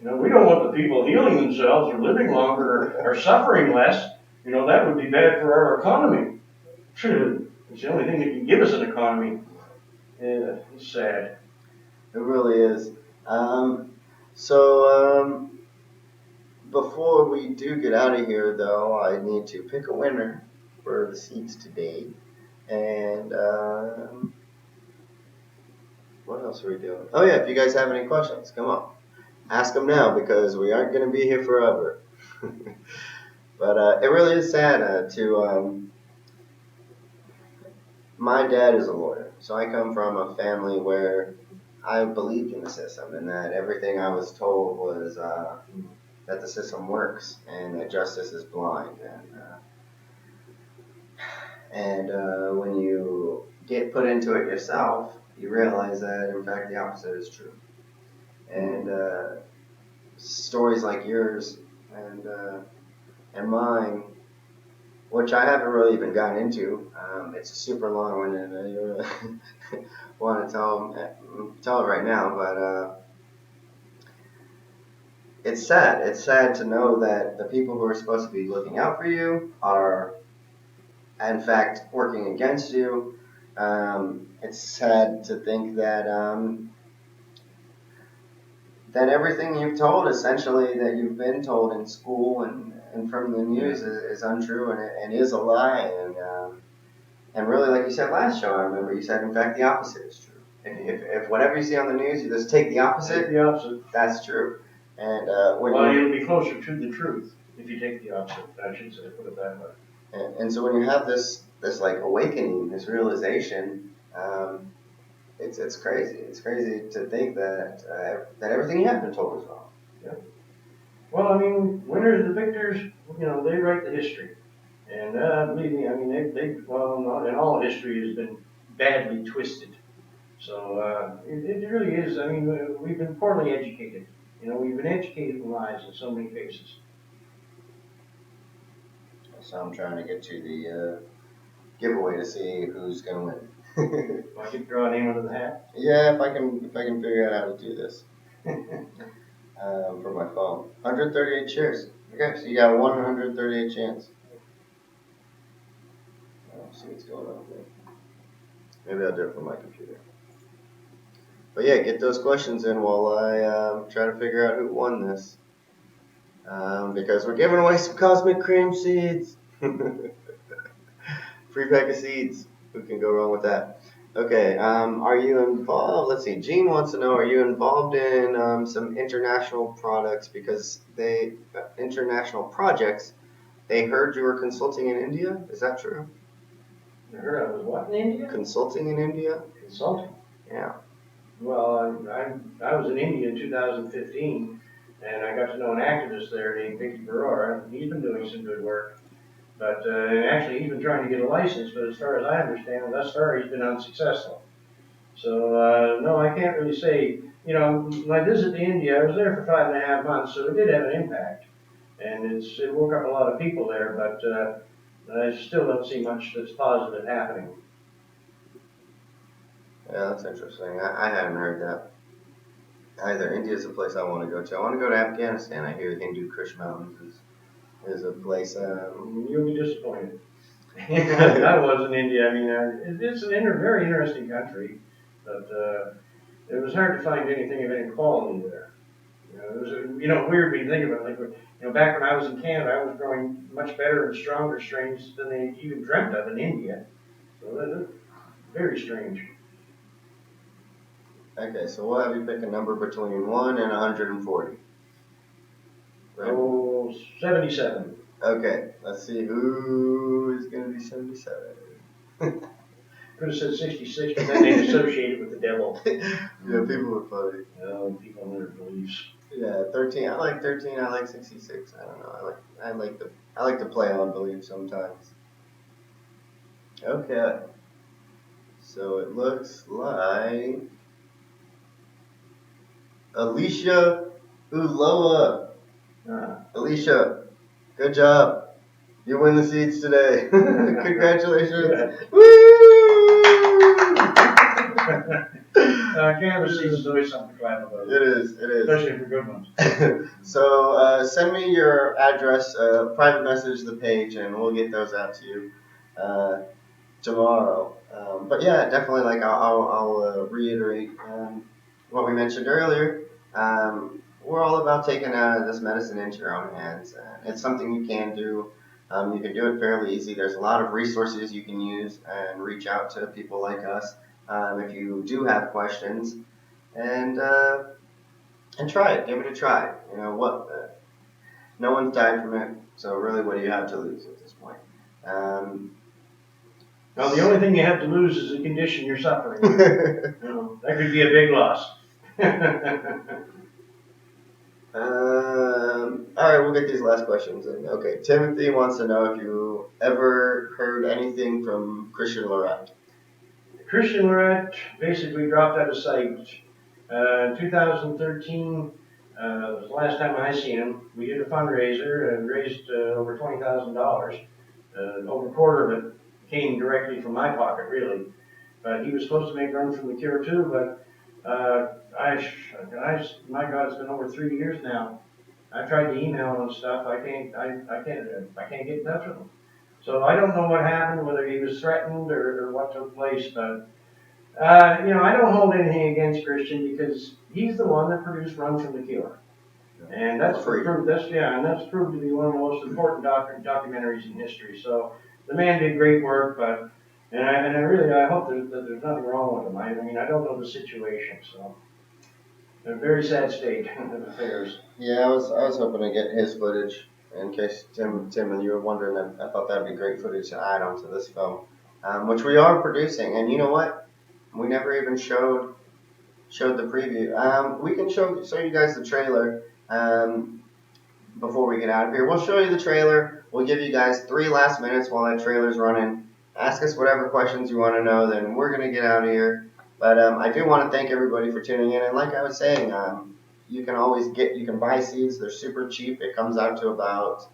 You know, we don't want the people healing themselves or living longer or suffering less. You know, that would be bad for our economy. It's the only thing that can give us an economy. Yeah, it's sad. It really is. So, before we do get out of here, though, I need to pick a winner for the seeds today. And what else are we doing? Oh, yeah, if you guys have any questions, come on. Ask them now because we aren't going to be here forever. But it really is sad my dad is a lawyer, so I come from a family where I believed in the system and that everything I was told was that the system works and that justice is blind. And when you get put into it yourself, you realize that, in fact, the opposite is true. And stories like yours and mine, which I haven't really even gotten into, it's a super long one, and I want to tell it right now, but it's sad. It's sad to know that the people who are supposed to be looking out for you are, in fact, working against you. It's sad to think that that everything you've told, essentially, that you've been told in school and from the news is untrue and is a lie. And really, like you said last show, I remember you said, in fact, the opposite is true. If whatever you see on the news, you just take the opposite. Take the opposite. That's true. And well, you'll be closer to the truth if you take the opposite. I should say, put it that way. And so when you have this like awakening, this realization, it's crazy. It's crazy to think that that everything you have been told is wrong. Yeah. Well, I mean, winners and victors, you know, they write the history. And believe me, I mean, well, not in all history has been badly twisted. So it really is. I mean, we've been poorly educated. You know, we've been educated in lies in so many cases. So I'm trying to get to the giveaway to see who's going to win. I could draw a name out of the hat. Yeah, if I can figure out how to do this for my phone. 138 shares. Okay, so you got 138 chance. Let's see what's going on here. Maybe I'll do it from my computer. But yeah, get those questions in while I try to figure out who won this. Because we're giving away some cosmic cream seeds. Free pack of seeds. Who can go wrong with that? Okay, are you involved? Let's see. Gene wants to know, are you involved in some international products because international projects? They heard you were consulting in India. Is that true? You heard I was what in India? Consulting in India. Consulting. Yeah. Well, I was in India in 2015, and I got to know an activist there named Vicky Barora. He's been doing some good work. But actually, he's been trying to get a license, but as far as I understand, thus far he's been unsuccessful. So, no, I can't really say. You know, my visit to India, I was there for 5.5 months, so it did have an impact. And it woke up a lot of people there, but I still don't see much that's positive happening. Yeah, that's interesting. I hadn't heard that either. India's a place I want to go to. I want to go to Afghanistan. I hear the Hindu Kush Mountains is a place. You'll be disappointed. I was in India. I mean, it's a very interesting country, but it was hard to find anything of any quality there. You know, it was weird when you think about it. Like, you know, back when I was in Canada, I was growing much better and stronger strains than they even dreamt of in India. So that's very strange. Okay, so we'll have you pick a number between 1 and 140. Right? Oh, 77. Okay, let's see who is going to be 77. Could have said 66, but then they associate it with the devil. Yeah, people are funny. No, people and their beliefs. Yeah, 13. I like 13. I like 66. I don't know. I like to play on belief sometimes. Okay. So it looks like Alicia Uloa. Alicia, good job. You win the seats today. Congratulations. Woo! Cannabis seeds is always something to clap about. It is. Especially for good ones. So send me your address, private message the page, and we'll get those out to you tomorrow. But yeah, definitely. Like I'll reiterate what we mentioned earlier. We're all about taking this medicine into your own hands. It's something you can do. You can do it fairly easy. There's a lot of resources you can use and reach out to people like us if you do have questions. And and try it. Give it a try. You know what? No one's died from it, so really, what do you have to lose at this point? Well, the only thing you have to lose is the condition you're suffering. That could be a big loss. All right, we'll get these last questions in. Okay, Timothy wants to know if you ever heard anything from Christian Lorette. Christian Lorette basically dropped out of sight. In 2013 was the last time I seen him. We did a fundraiser and raised over $20,000. Over a quarter of it came directly from my pocket, really. But he was supposed to make Run from the Cure too, but my God, it's been over 3 years now. I've tried to email him and stuff. I can't get in touch with him. So I don't know what happened, whether he was threatened or what took place, but I don't hold anything against Christian because he's the one that produced Run from the Cure. And that's proved to be one of the most important documentaries in history. So the man did great work, but I hope that there's nothing wrong with him. I mean, I don't know the situation, so in a very sad state of affairs. Yeah, I was hoping to get his footage in case Tim and you were wondering. I thought that'd be great footage to add onto this film, which we are producing. And you know what? We never even showed the preview. We can show you guys the trailer before we get out of here. We'll show you the trailer. We'll give you guys 3 last minutes while that trailer's running. Ask us whatever questions you want to know. Then we're gonna get out of here. But I do want to thank everybody for tuning in. And like I was saying, you can buy seeds. They're super cheap. It comes out to about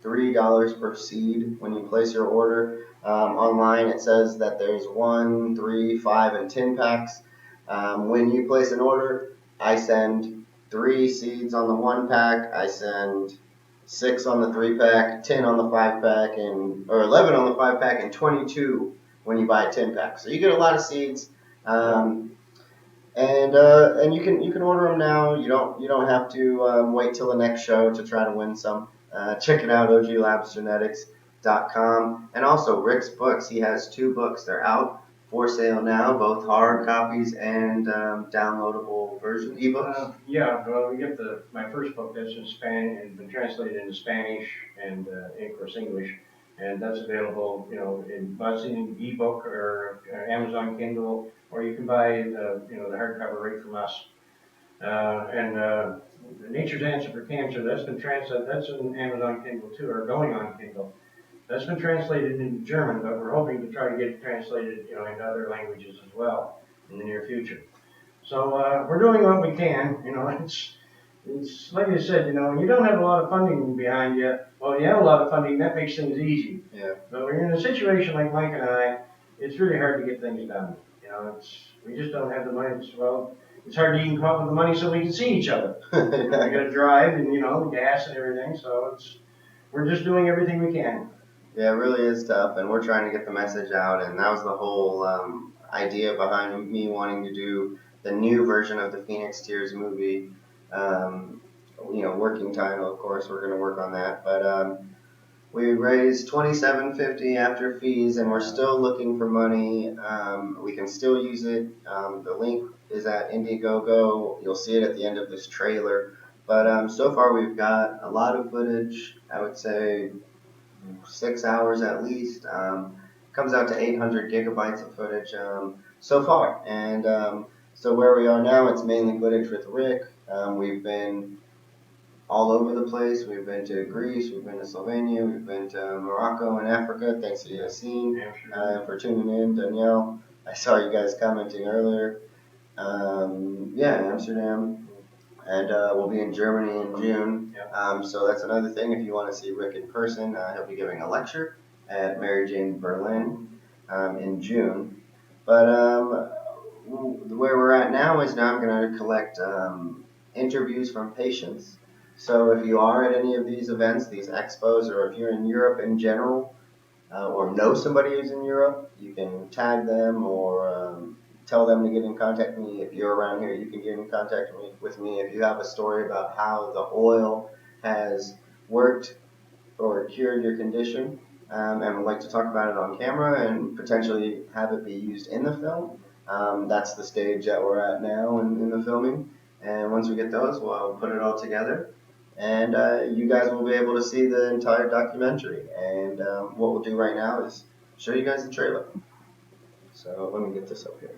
$3 per seed when you place your order. Online it says that there's 1, 3, 5, and 10 packs. When you place an order, I send 3 seeds on the 1 pack. I send 6 on the 3 pack, 10 on the 5 pack, or 11 on the 5 pack, and 22 when you buy a 10 pack. So you get a lot of seeds. And you can order them now. You don't have to wait till the next show to try to win some. Check it out, oglabsgenetics.com. And also Rick's books. He has 2 books. They're out for sale now, both hard copies and downloadable version ebooks. Well, we get my first book that's in Spanish and been translated into Spanish and of course English, and that's available, in ebook or Amazon Kindle, or you can buy the hardcover right from us. Nature's Answer for Cancer, that's been translated. That's in Amazon Kindle too, or going on Kindle. That's been translated into German, but we're hoping to try to get it translated, into other languages as well in the near future. So we're doing what we can. It's like I said, when you don't have a lot of funding behind you, well, you have a lot of funding, that makes things easy. Yeah. But when you're in a situation like Mike and I, it's really hard to get things done. We just don't have the money. It's hard to even come up with the money so we can see each other. We got to drive and the gas and everything. So we're just doing everything we can. Yeah, it really is tough, and we're trying to get the message out, and that was the whole idea behind me wanting to do the new version of the Phoenix Tears movie. Working title, of course, we're going to work on that, but we raised $27.50 after fees, and we're still looking for money. We can still use it. The link is at Indiegogo. You'll see it at the end of this trailer. But so far, we've got a lot of footage. I would say 6 hours at least. Comes out to 800 gigabytes of footage so far. And so where we are now, it's mainly footage with Rick. We've been all over the place. We've been to Greece, we've been to Slovenia, we've been to Morocco and Africa. Thanks to Yassine for tuning in. Danielle, I saw you guys commenting earlier. Amsterdam. And we'll be in Germany in June. So that's another thing. If you want to see Rick in person, he'll be giving a lecture at Mary Jane Berlin in June. But where we're at now is now I'm going to collect interviews from patients. So if you are at any of these events, these expos, or if you're in Europe in general, or know somebody who's in Europe, you can tag them or tell them to get in contact with me. If you're around here, you can get in contact with me. If you have a story about how the oil has worked or cured your condition, and would like to talk about it on camera and potentially have it be used in the film, that's the stage that we're at now in the filming. And once we get those, we'll put it all together. And you guys will be able to see the entire documentary. And what we'll do right now is show you guys the trailer. So let me get this up here.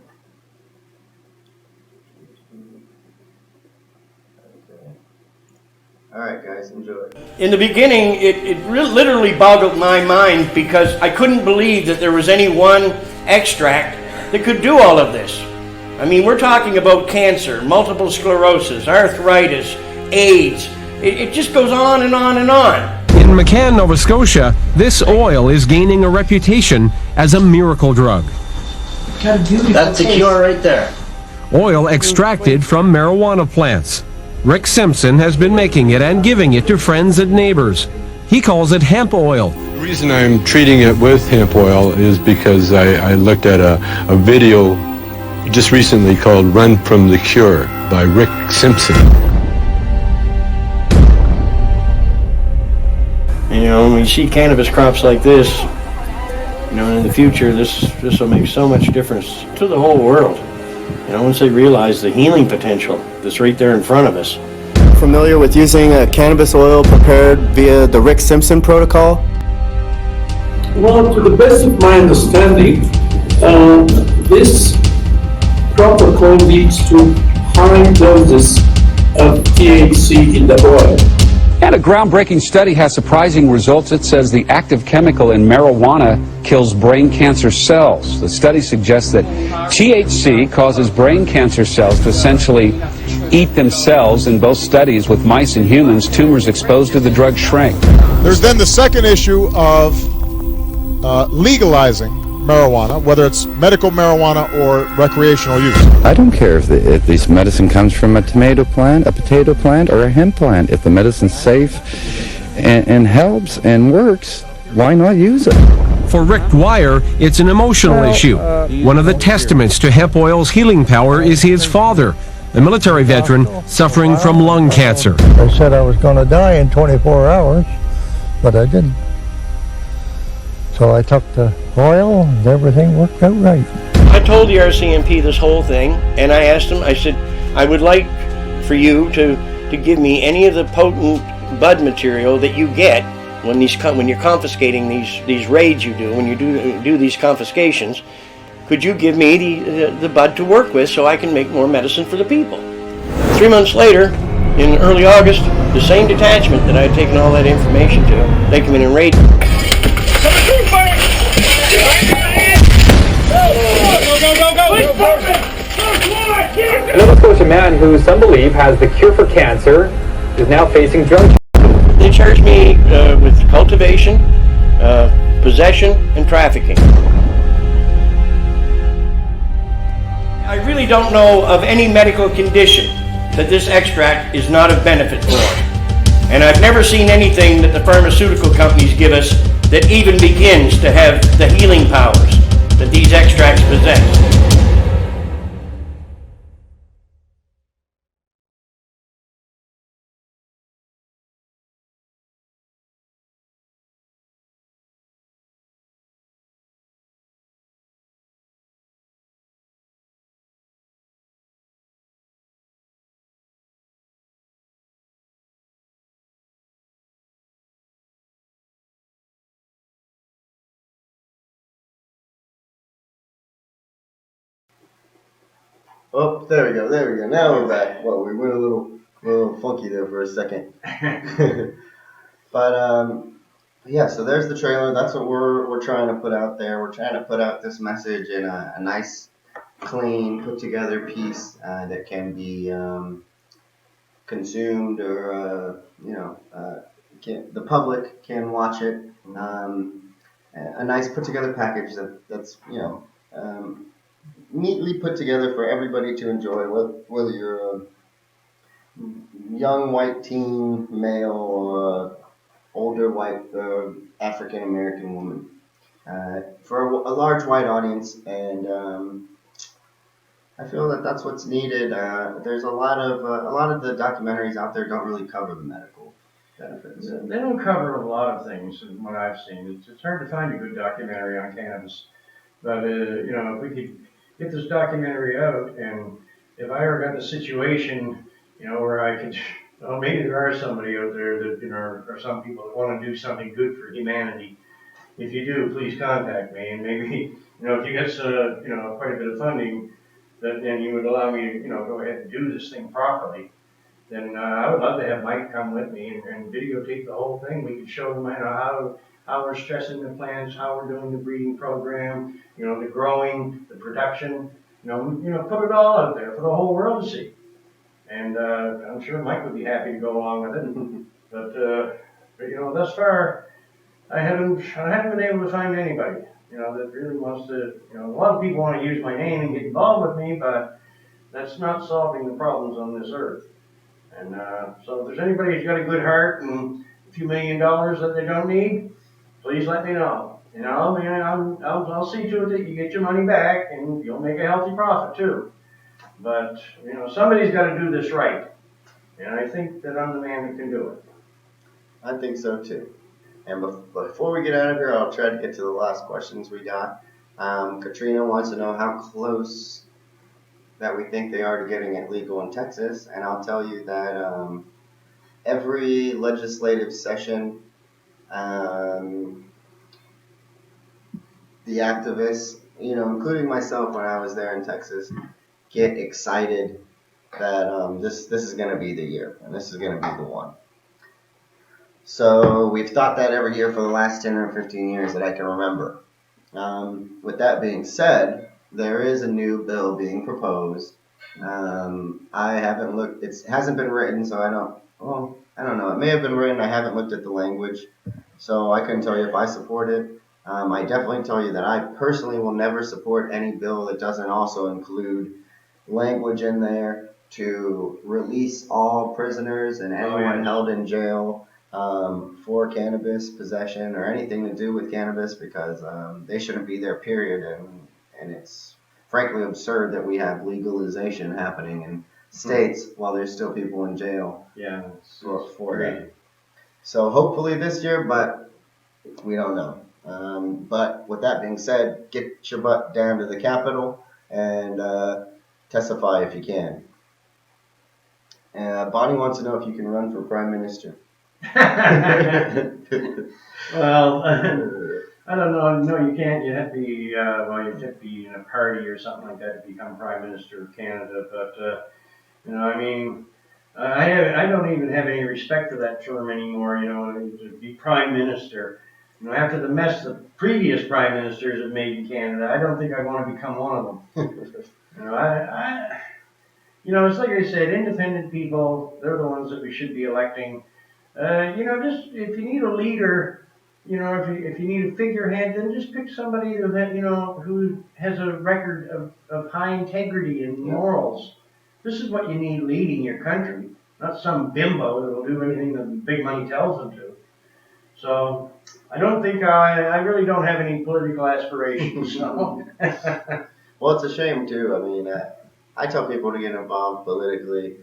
Okay. All right, guys, enjoy. In the beginning, it literally boggled my mind because I couldn't believe that there was any one extract that could do all of this. I mean, we're talking about cancer, multiple sclerosis, arthritis, AIDS. It just goes on and on and on. In McCann, Nova Scotia, this oil is gaining a reputation as a miracle drug. That's the cure right there. Oil extracted from marijuana plants. Rick Simpson has been making it and giving it to friends and neighbors. He calls it hemp oil. The reason I'm treating it with hemp oil is because I looked at a video just recently called Run from the Cure by Rick Simpson. You know, when we see cannabis crops like this, you know, in the future, this will make so much difference to the whole world. You know, once they realize the healing potential that's right there in front of us. Familiar with using cannabis oil prepared via the Rick Simpson protocol? Well, to the best of my understanding, this protocol leads to high doses of THC in the oil. And a groundbreaking study has surprising results. It says the active chemical in marijuana kills brain cancer cells. The study suggests that THC causes brain cancer cells to essentially eat themselves. In both studies with mice and humans, tumors exposed to the drug shrink. There's then the second issue of legalizing marijuana, whether it's medical marijuana or recreational use. I don't care if this medicine comes from a tomato plant, a potato plant, or a hemp plant. If the medicine's safe and helps and works, why not use it? For Rick Dwyer, it's an emotional issue. One of the testaments to hemp oil's healing power is his father, a military veteran suffering from lung cancer. They said I was going to die in 24 hours, but I didn't. So I took the oil and everything worked out right. I told the RCMP this whole thing, and I asked them, I said, I would like for you to give me any of the potent bud material that you get when you're confiscating these raids you do, when you do these confiscations. Could you give me the bud to work with so I can make more medicine for the people? 3 months later, in early August, the same detachment that I had taken all that information to, they come in and raid. A Nova Scotia man who some believe has the cure for cancer is now facing drug. They charged me with cultivation, possession, and trafficking. I really don't know of any medical condition that this extract is not of benefit for. And I've never seen anything that the pharmaceutical companies give us that even begins to have the healing powers that these extracts possess. Oh, there we go. Now we're back. Well, we went a little A little funky there for a second. But yeah, so there's the trailer. That's what we're trying to put out there. We're trying to put out this message in a nice, clean, put together piece that can be consumed or the public can watch it. A nice put together package that's neatly put together for everybody to enjoy, whether you're a young white teen male or a older white African American woman, for a large white audience, and I feel that that's what's needed. There's a lot of the documentaries out there don't really cover the medical benefits. They don't cover a lot of things, from what I've seen. It's hard to find a good documentary on cannabis. But, if we could get this documentary out, and if I ever got in a situation, where I could, well, maybe there are somebody out there that, or some people that want to do something good for humanity. If you do, please contact me, and maybe, if you get, quite a bit of funding, then you would allow me to, go ahead and do this thing properly. Then I would love to have Mike come with me and videotape the whole thing. We could show them how we're stressing the plants, how we're doing the breeding program, the growing, the production, put it all out there for the whole world to see. And I'm sure Mike would be happy to go along with it. But thus far, I haven't been able to find anybody, that really wants to, a lot of people want to use my name and get involved with me, but that's not solving the problems on this earth. And so if there's anybody who's got a good heart and a few $1 million that they don't need, please let me know. I'll see to it that you get your money back and you'll make a healthy profit too. But, somebody's got to do this right. And I think that I'm the man who can do it. I think so too. And before we get out of here, I'll try to get to the last questions we got. Katrina wants to know how close that we think they are to getting it legal in Texas, and I'll tell you that every legislative session, the activists, including myself when I was there in Texas, get excited that this is going to be the year, and this is going to be the one. So we've thought that every year for the last 10 or 15 years that I can remember. With that being said, there is a new bill being proposed. I haven't looked. It hasn't been written, so I don't know. It may have been written. I haven't looked at the language, so I couldn't tell you if I support it. I definitely tell you that I personally will never support any bill that doesn't also include language in there to release all prisoners and anyone held in jail for cannabis possession or anything to do with cannabis, because they shouldn't be there, period. And it's frankly absurd that we have legalization happening in states while there's still people in jail for that. So hopefully this year, but we don't know. But with that being said, get your butt down to the Capitol and testify if you can. Bonnie wants to know if you can run for Prime Minister. Well, I don't know. No, you can't. You have to be, you have to be in a party or something like that to become Prime Minister of Canada. But, I don't even have any respect for that term anymore, to be Prime Minister. After the mess the previous Prime Ministers have made in Canada, I don't think I want to become one of them. It's like I said, independent people, they're the ones that we should be electing. Just if you need a leader, if you need a figurehead, then just pick somebody who has a record of high integrity and morals. This is what you need leading your country, not some bimbo that will do anything that big money tells them to. So I don't think I really don't have any political aspirations. So. Well, it's a shame too. I tell people to get involved politically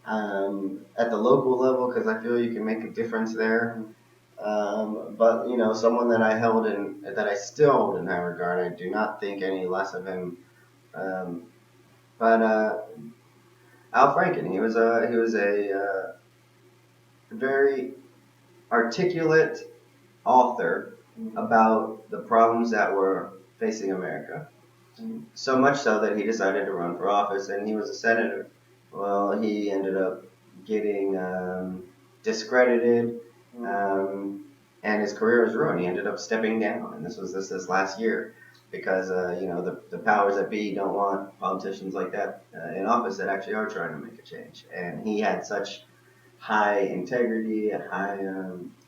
at the local level because I feel you can make a difference there. But someone that I still hold in high regard, I do not think any less of him. But Al Franken, he was a very articulate author about the problems that were facing America. So much so that he decided to run for office, and he was a senator. Well, he ended up getting discredited, and his career was ruined. He ended up stepping down, and this last year because the powers that be don't want politicians like that in office that actually are trying to make a change. And he had such high integrity, high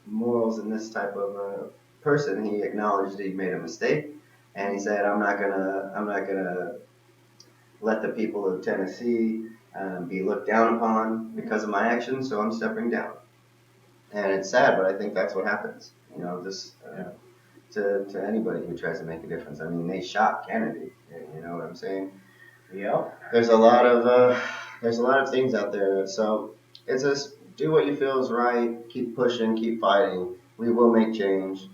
morals, in this type of person. He acknowledged he made a mistake, and he said, "I'm not gonna let the people of Tennessee be looked down upon because of my actions, so I'm stepping down." And it's sad, but I think that's what happens. To anybody who tries to make a difference. I mean, they shot Kennedy. You know what I'm saying? Yeah. There's a lot of things out there. So it's just do what you feel is right. Keep pushing. Keep fighting. We will make change.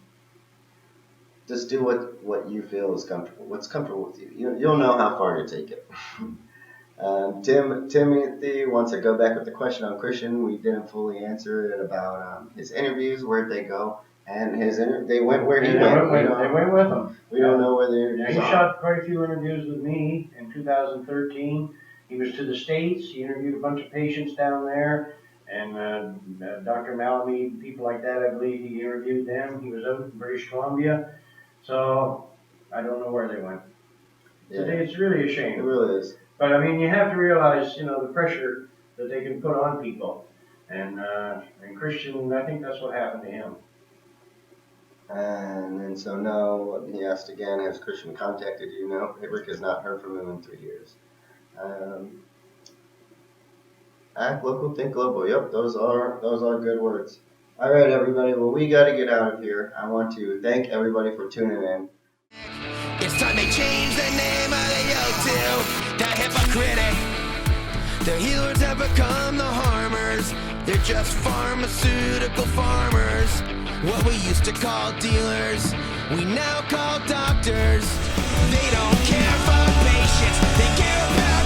Just do what you feel is comfortable. What's comfortable with you. You'll know how far to take it. Timothy wants to go back with the question on Christian. We didn't fully answer it about his interviews. Where'd they go? And they went where he went. They went with him. We don't know where the interviews He are. shot quite a few interviews with me in 2013. He was to the States. He interviewed a bunch of patients down there. And Dr. Malamy, people like that, I believe he interviewed them. He was out in British Columbia. So I don't know where they went. Yeah. It's really a shame. It really is. But I mean, you have to realize, the pressure that they can put on people. And Christian, I think that's what happened to him. And then so no, he asked again, has Christian contacted you? No, Rick has not heard from him in 3 years. Act local, think global. Yep, those are good words. All right, everybody. Well, we got to get out of here. I want to thank everybody for tuning in. It's time they change the name of the yoke to the hypocritic. The healers have become the harmers. They're just pharmaceutical farmers. What we used to call dealers, we now call doctors. They don't care for patients, they care about